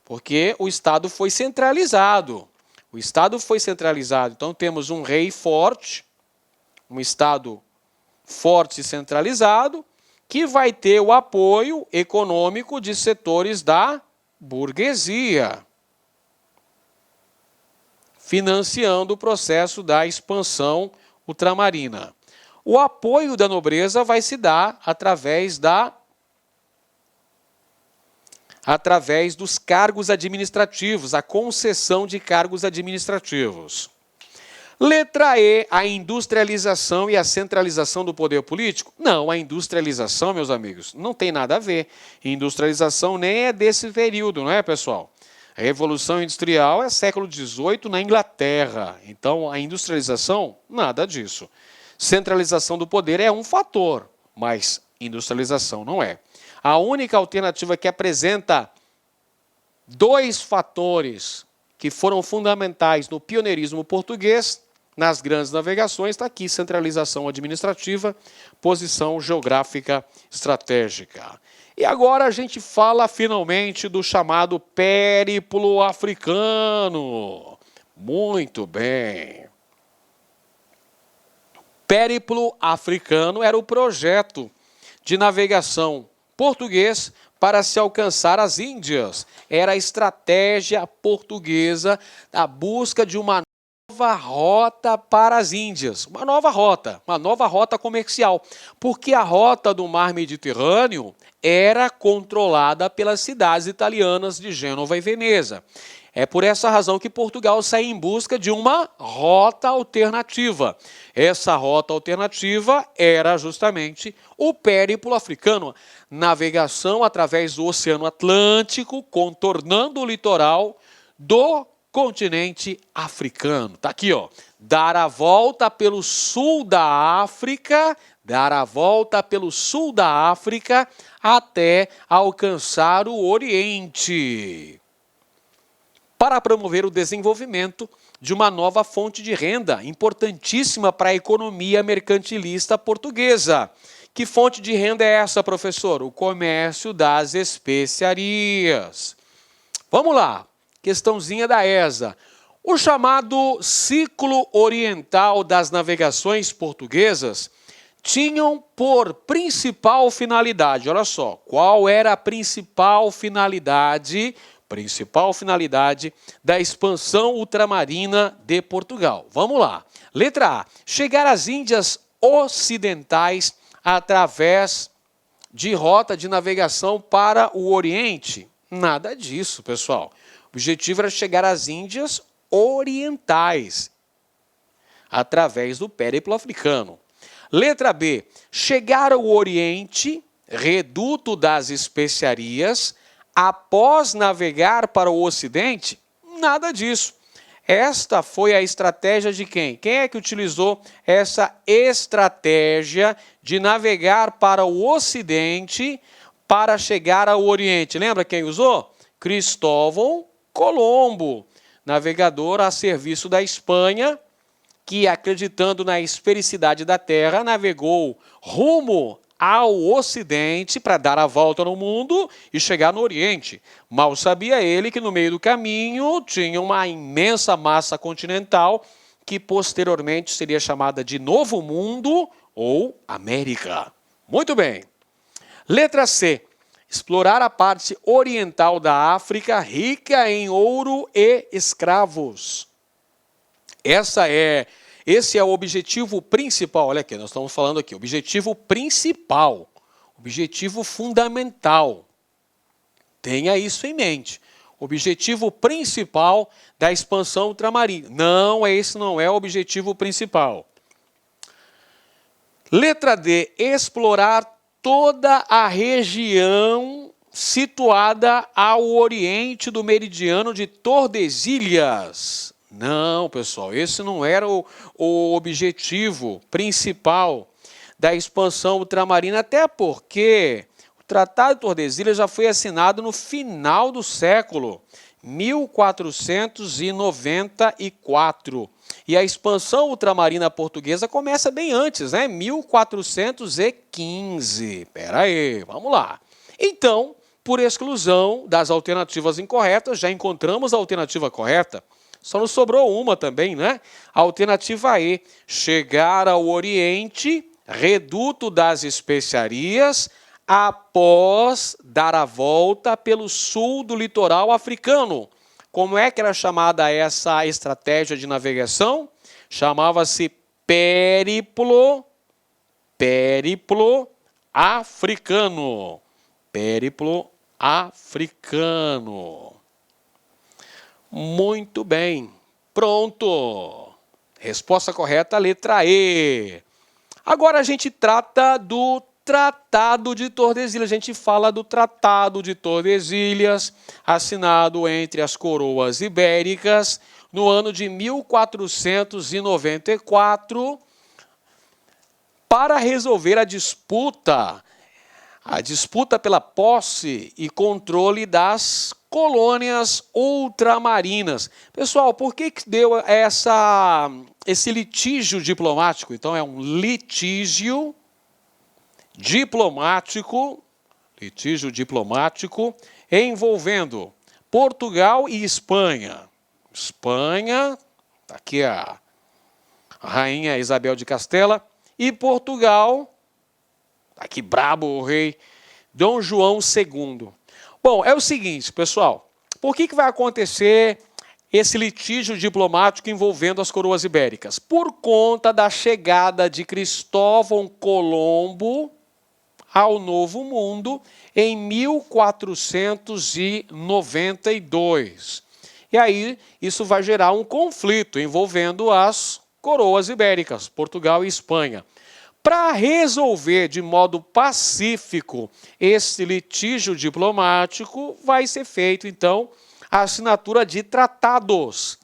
Porque o Estado foi centralizado. Então temos um rei forte, um Estado forte e centralizado, que vai ter o apoio econômico de setores da burguesia, financiando o processo da expansão ultramarina. O apoio da nobreza vai se dar através dos cargos administrativos, a concessão de cargos administrativos. Letra E, a industrialização e a centralização do poder político? Não, a industrialização, meus amigos, não tem nada a ver. Industrialização nem é desse período, não é, pessoal? A Revolução Industrial é século XVIII na Inglaterra. Então, a industrialização, nada disso. Centralização do poder é um fator, mas industrialização não é. A única alternativa que apresenta dois fatores que foram fundamentais no pioneirismo português, nas grandes navegações, está aqui: centralização administrativa, posição geográfica estratégica. E agora a gente fala finalmente do chamado périplo africano. Muito bem. Périplo africano era o projeto de navegação português para se alcançar as Índias. Era a estratégia portuguesa da busca de uma nova rota para as Índias. Uma nova rota comercial. Porque a rota do mar Mediterrâneo era controlada pelas cidades italianas de Gênova e Veneza. É por essa razão que Portugal sai em busca de uma rota alternativa. Essa rota alternativa era justamente o périplo africano, navegação através do Oceano Atlântico, contornando o litoral do continente africano. Está aqui, ó. Dar a volta pelo sul da África, até alcançar o Oriente, para promover o desenvolvimento de uma nova fonte de renda, importantíssima para a economia mercantilista portuguesa. Que fonte de renda é essa, professor? O comércio das especiarias. Vamos lá, questãozinha da ESA. O chamado ciclo oriental das navegações portuguesas tinham por principal finalidade, olha só, qual era a principal finalidade da expansão ultramarina de Portugal? Vamos lá. Letra A, chegar às Índias Ocidentais através de rota de navegação para o Oriente? Nada disso, pessoal. O objetivo era chegar às Índias Orientais, através do périplo africano. Letra B, chegar ao Oriente, reduto das especiarias, após navegar para o Ocidente? Nada disso. Esta foi a estratégia de quem? Quem é que utilizou essa estratégia de navegar para o Ocidente para chegar ao Oriente? Lembra quem usou? Cristóvão Colombo, navegador a serviço da Espanha, que, acreditando na esfericidade da Terra, navegou rumo ao Ocidente para dar a volta no mundo e chegar no Oriente. Mal sabia ele que no meio do caminho tinha uma imensa massa continental que posteriormente seria chamada de Novo Mundo ou América. Muito bem. Letra C. Explorar a parte oriental da África rica em ouro e escravos. Esse é o objetivo principal. Olha aqui, nós estamos falando aqui, objetivo principal, objetivo fundamental. Tenha isso em mente. Objetivo principal da expansão ultramarina. Não, esse não é o objetivo principal. Letra D, explorar toda a região situada ao oriente do meridiano de Tordesilhas. Não, pessoal, esse não era o objetivo principal da expansão ultramarina, até porque o Tratado de Tordesilhas já foi assinado no final do século 1494. E a expansão ultramarina portuguesa começa bem antes, né? 1415. Espera aí, vamos lá. Então, por exclusão das alternativas incorretas, já encontramos a alternativa correta. Só nos sobrou uma também, né? A alternativa E, chegar ao Oriente, reduto das especiarias, após dar a volta pelo sul do litoral africano. Como é que era chamada essa estratégia de navegação? Chamava-se périplo africano. Périplo africano. Muito bem, pronto. Resposta correta, letra E. Agora a gente trata do Tratado de Tordesilhas. A gente fala do Tratado de Tordesilhas, assinado entre as coroas ibéricas no ano de 1494, para resolver a disputa pela posse e controle das colônias ultramarinas. Pessoal, por que deu esse litígio diplomático? Então, é um litígio diplomático envolvendo Portugal e Espanha. Espanha, tá aqui a rainha Isabel de Castela, e Portugal, tá aqui brabo o rei Dom João II. Bom, é o seguinte, pessoal, por que vai acontecer esse litígio diplomático envolvendo as coroas ibéricas? Por conta da chegada de Cristóvão Colombo ao Novo Mundo em 1492. E aí, isso vai gerar um conflito envolvendo as coroas ibéricas, Portugal e Espanha. Para resolver de modo pacífico esse litígio diplomático, vai ser feito, então, a assinatura de tratados.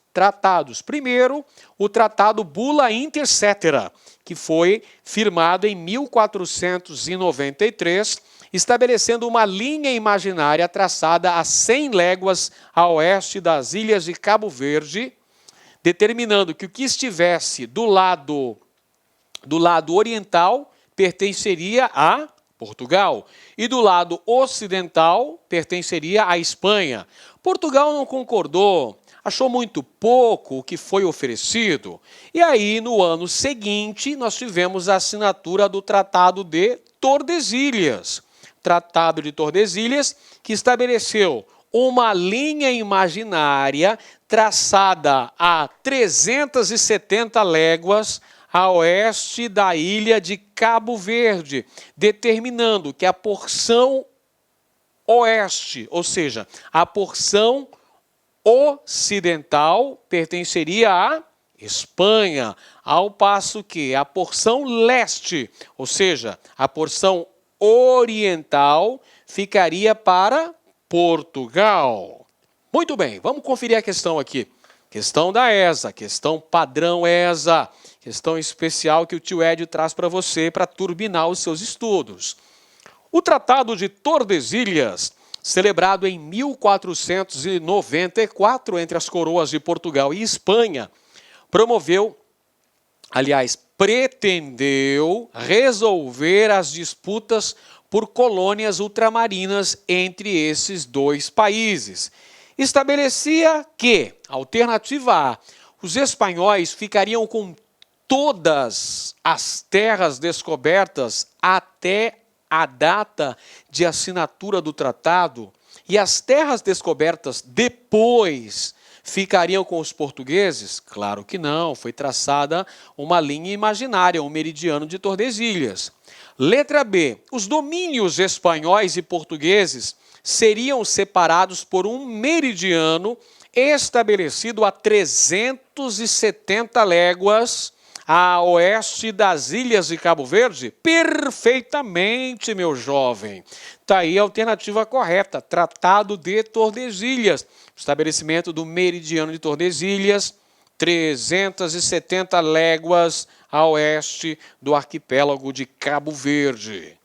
Primeiro, o Tratado Bula Inter Cetera, que foi firmado em 1493, estabelecendo uma linha imaginária traçada a 100 léguas a oeste das ilhas de Cabo Verde, determinando que o que estivesse do lado oriental pertenceria a Portugal e do lado ocidental pertenceria à Espanha. Portugal não concordou, achou muito pouco o que foi oferecido. E aí, no ano seguinte, nós tivemos a assinatura do Tratado de Tordesilhas. Tratado de Tordesilhas, que estabeleceu uma linha imaginária traçada a 370 léguas a oeste da ilha de Cabo Verde, determinando que a porção oeste, ou seja, a porção ocidental, pertenceria à Espanha, ao passo que a porção leste, ou seja, a porção oriental, ficaria para Portugal. Muito bem, vamos conferir a questão aqui. Questão da ESA, questão padrão ESA, questão especial que o tio Edio traz para você para turbinar os seus estudos. O Tratado de Tordesilhas, celebrado em 1494 entre as coroas de Portugal e Espanha, pretendeu resolver as disputas por colônias ultramarinas entre esses dois países. Estabelecia que, alternativa A, os espanhóis ficariam com todas as terras descobertas até a data de assinatura do tratado, e as terras descobertas depois ficariam com os portugueses? Claro que não, foi traçada uma linha imaginária, um meridiano de Tordesilhas. Letra B, os domínios espanhóis e portugueses seriam separados por um meridiano estabelecido a 370 léguas a oeste das ilhas de Cabo Verde? Perfeitamente, meu jovem. Está aí a alternativa correta, Tratado de Tordesilhas. Estabelecimento do meridiano de Tordesilhas, 370 léguas a oeste do arquipélago de Cabo Verde.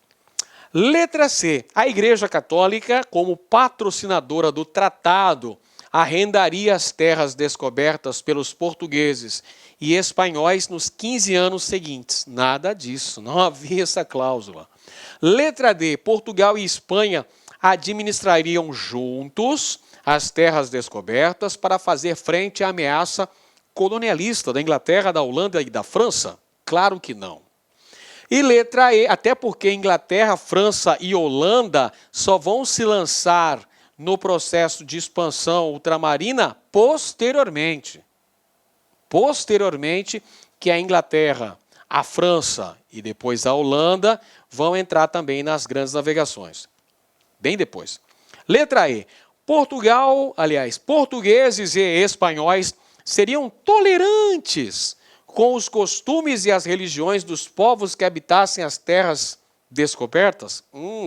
Letra C. A Igreja Católica, como patrocinadora do tratado, arrendaria as terras descobertas pelos portugueses e espanhóis nos 15 anos seguintes. Nada disso, não havia essa cláusula. Letra D. Portugal e Espanha administrariam juntos as terras descobertas para fazer frente à ameaça colonialista da Inglaterra, da Holanda e da França? Claro que não. E letra E, até porque Inglaterra, França e Holanda só vão se lançar no processo de expansão ultramarina posteriormente. Posteriormente que a Inglaterra, a França e depois a Holanda vão entrar também nas grandes navegações. Bem depois. Letra E. Portugueses e espanhóis seriam tolerantes com os costumes e as religiões dos povos que habitassem as terras descobertas?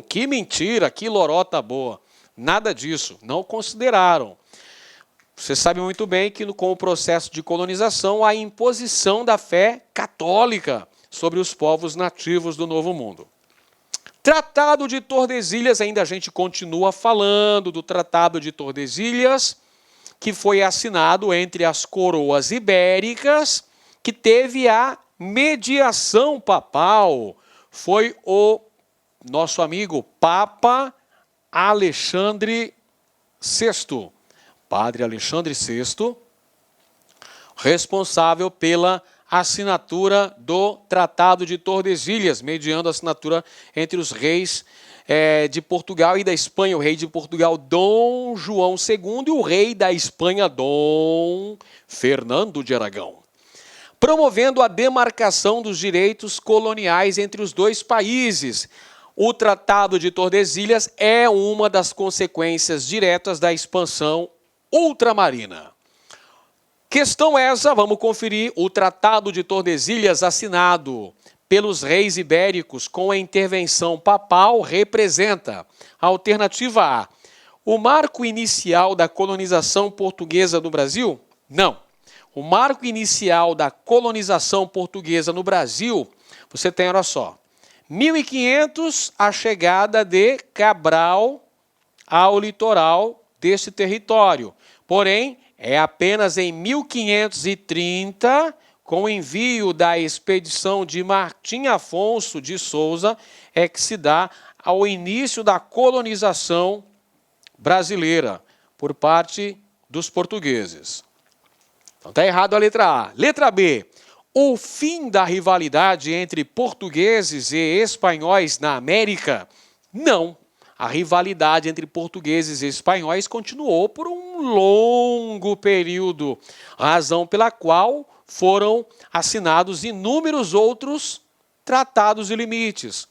Que mentira, que lorota boa. Nada disso, não consideraram. Você sabe muito bem que com o processo de colonização, a imposição da fé católica sobre os povos nativos do Novo Mundo. Tratado de Tordesilhas, ainda a gente continua falando do Tratado de Tordesilhas, que foi assinado entre as coroas ibéricas, que teve a mediação papal. Foi o nosso amigo Papa Alexandre VI, Padre Alexandre VI, responsável pela assinatura do Tratado de Tordesilhas, mediando a assinatura entre os reis de Portugal e da Espanha, o rei de Portugal Dom João II e o rei da Espanha Dom Fernando de Aragão, promovendo a demarcação dos direitos coloniais entre os dois países. O Tratado de Tordesilhas é uma das consequências diretas da expansão ultramarina. Questão essa, vamos conferir o Tratado de Tordesilhas assinado pelos reis ibéricos com a intervenção papal representa. Alternativa A, o marco inicial da colonização portuguesa no Brasil? Não. O marco inicial da colonização portuguesa no Brasil, você tem, olha só, 1500, a chegada de Cabral ao litoral deste território. Porém, é apenas em 1530, com o envio da expedição de Martim Afonso de Souza, é que se dá ao início da colonização brasileira por parte dos portugueses. Então está errado a letra A. Letra B. O fim da rivalidade entre portugueses e espanhóis na América? Não. A rivalidade entre portugueses e espanhóis continuou por um longo período, razão pela qual foram assinados inúmeros outros tratados e limites.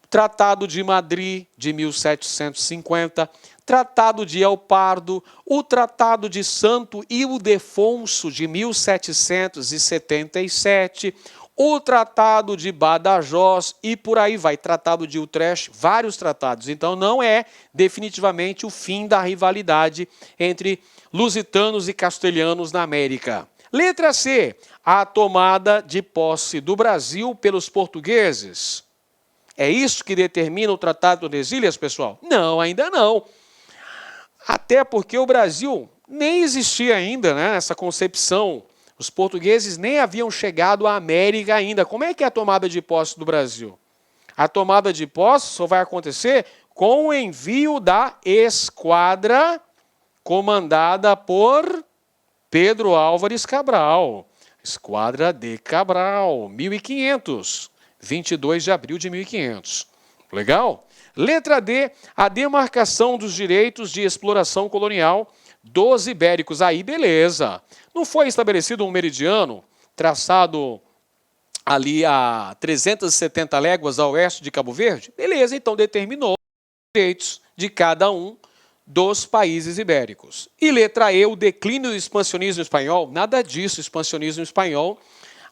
O Tratado de Madrid, de 1750, Tratado de El Pardo, o Tratado de Santo Ildefonso, de 1777, o Tratado de Badajoz e por aí vai, Tratado de Utrecht, vários tratados. Então não é definitivamente o fim da rivalidade entre lusitanos e castelhanos na América. Letra C, a tomada de posse do Brasil pelos portugueses. É isso que determina o Tratado de Tordesilhas, pessoal? Não, ainda não. Até porque o Brasil nem existia ainda, né, essa concepção. Os portugueses nem haviam chegado à América ainda. Como é que é a tomada de posse do Brasil? A tomada de posse só vai acontecer com o envio da esquadra comandada por Pedro Álvares Cabral. Esquadra de Cabral, 1500, 22 de abril de 1500. Legal? Letra D, a demarcação dos direitos de exploração colonial dos ibéricos. Aí, beleza. Não foi estabelecido um meridiano traçado ali a 370 léguas a oeste de Cabo Verde? Beleza, então determinou os direitos de cada um dos países ibéricos. E letra E, o declínio do expansionismo espanhol? Nada disso, o expansionismo espanhol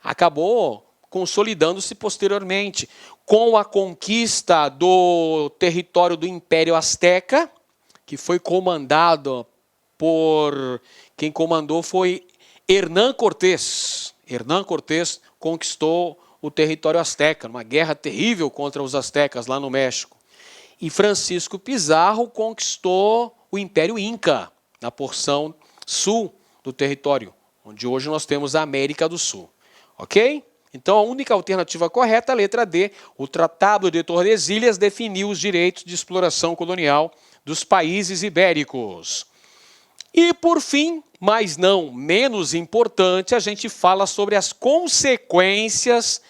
acabou consolidando-se posteriormente com a conquista do território do Império Azteca, que foi comandado por... Quem comandou foi Hernán Cortés. Hernán Cortés conquistou o território azteca, numa guerra terrível contra os aztecas lá no México. E Francisco Pizarro conquistou o Império Inca, na porção sul do território, onde hoje nós temos a América do Sul. Ok? Então a única alternativa correta, a letra D, o Tratado de Tordesilhas definiu os direitos de exploração colonial dos países ibéricos. E por fim, mas não menos importante, a gente fala sobre as consequências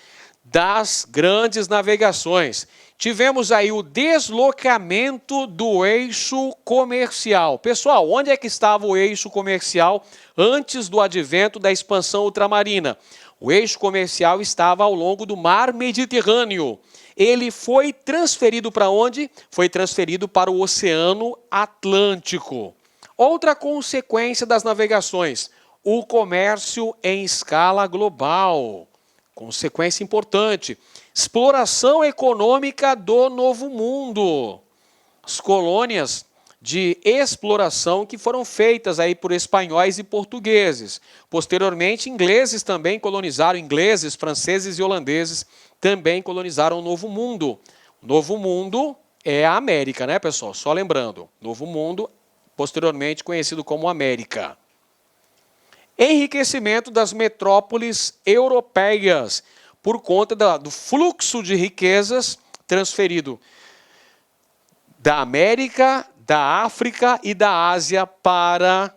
das grandes navegações. Tivemos aí o deslocamento do eixo comercial. Pessoal, onde é que estava o eixo comercial antes do advento da expansão ultramarina? O eixo comercial estava ao longo do mar Mediterrâneo. Ele foi transferido para onde? Foi transferido para o Oceano Atlântico. Outra consequência das navegações, o comércio em escala global. Consequência importante, exploração econômica do Novo Mundo. As colônias de exploração que foram feitas aí por espanhóis e portugueses. Posteriormente, ingleses também colonizaram, ingleses, franceses e holandeses também colonizaram o Novo Mundo. O Novo Mundo é a América, né, pessoal? Só lembrando, Novo Mundo, posteriormente conhecido como América. Enriquecimento das metrópoles europeias por conta do fluxo de riquezas transferido da América, da África e da Ásia para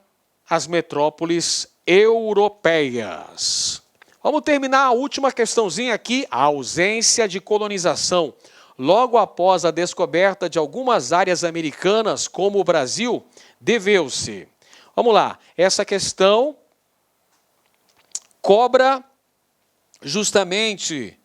as metrópoles europeias. Vamos terminar a última questãozinha aqui, a ausência de colonização. Logo após a descoberta de algumas áreas americanas, como o Brasil, deveu-se. Vamos lá, essa questão cobra justamente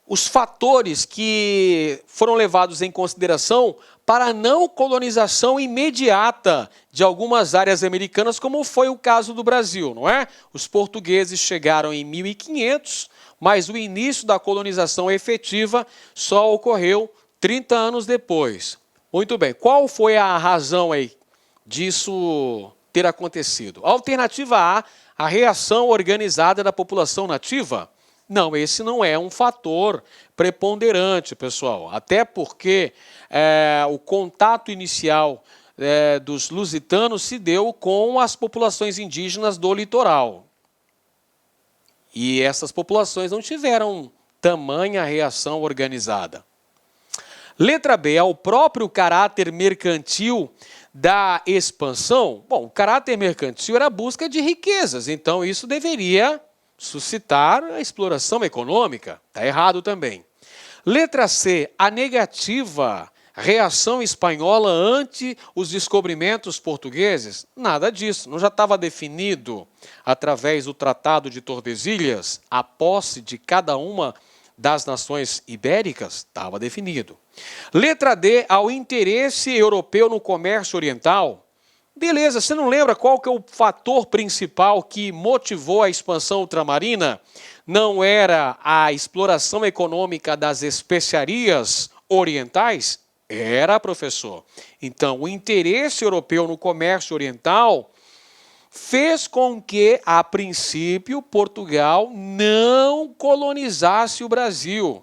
os fatores que foram levados em consideração para a não colonização imediata de algumas áreas americanas, como foi o caso do Brasil, não é? Os portugueses chegaram em 1500, mas o início da colonização efetiva só ocorreu 30 anos depois. Muito bem, qual foi a razão aí disso ter acontecido? Alternativa a reação organizada da população nativa? Não, esse não é um fator preponderante, pessoal. Até porque o contato inicial dos lusitanos se deu com as populações indígenas do litoral. E essas populações não tiveram tamanha reação organizada. Letra B, ao próprio caráter mercantil da expansão. Bom, o caráter mercantil era a busca de riquezas, então isso deveria suscitar a exploração econômica. Está errado também. Letra C, a negativa reação espanhola ante os descobrimentos portugueses? Nada disso, não já estava definido através do Tratado de Tordesilhas a posse de cada uma das nações ibéricas? Estava definido. Letra D, ao interesse europeu no comércio oriental? Beleza, você não lembra qual que é o fator principal que motivou a expansão ultramarina? Não era a exploração econômica das especiarias orientais? Era, professor. Então, o interesse europeu no comércio oriental fez com que, a princípio, Portugal não colonizasse o Brasil.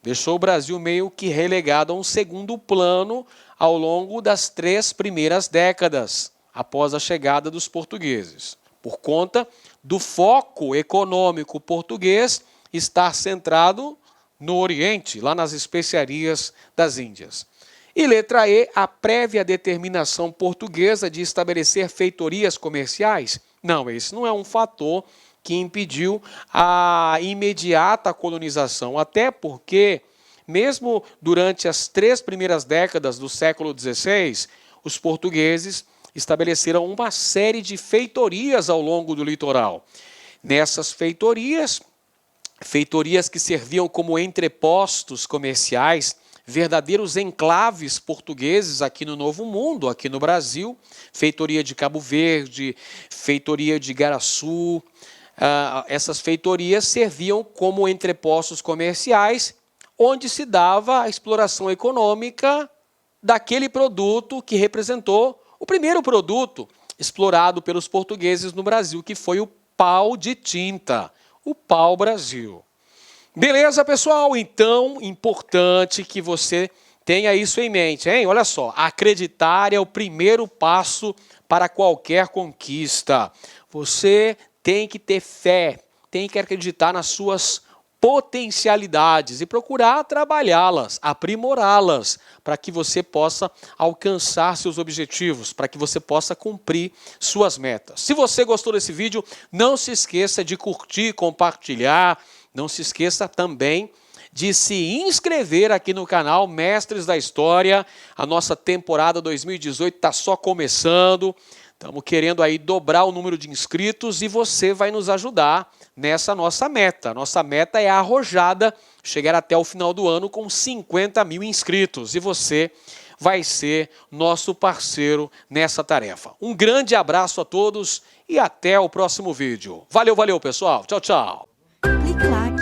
Deixou o Brasil meio que relegado a um segundo plano ao longo das 3 primeiras décadas, após a chegada dos portugueses, por conta do foco econômico português estar centrado no Oriente, lá nas especiarias das Índias. E letra E, a prévia determinação portuguesa de estabelecer feitorias comerciais? Não, esse não é um fator que impediu a imediata colonização, até porque, mesmo durante as 3 primeiras décadas do século XVI, os portugueses estabeleceram uma série de feitorias ao longo do litoral. Nessas feitorias que serviam como entrepostos comerciais, verdadeiros enclaves portugueses aqui no Novo Mundo, aqui no Brasil, feitoria de Cabo Verde, feitoria de Igaraçu. Essas feitorias serviam como entrepostos comerciais, onde se dava a exploração econômica daquele produto que representou o primeiro produto explorado pelos portugueses no Brasil, que foi o pau de tinta, o pau-brasil. Beleza, pessoal? Então, importante que você tenha isso em mente, hein? Olha só, acreditar é o primeiro passo para qualquer conquista. Você tem que ter fé, tem que acreditar nas suas potencialidades e procurar trabalhá-las, aprimorá-las, para que você possa alcançar seus objetivos, para que você possa cumprir suas metas. Se você gostou desse vídeo, não se esqueça de curtir, compartilhar, não se esqueça também de se inscrever aqui no canal Mestres da História. A nossa temporada 2018 está só começando. Estamos querendo aí dobrar o número de inscritos e você vai nos ajudar nessa nossa meta. Nossa meta é arrojada, chegar até o final do ano com 50 mil inscritos. E você vai ser nosso parceiro nessa tarefa. Um grande abraço a todos e até o próximo vídeo. Valeu, valeu, pessoal. Tchau, tchau. Clique like.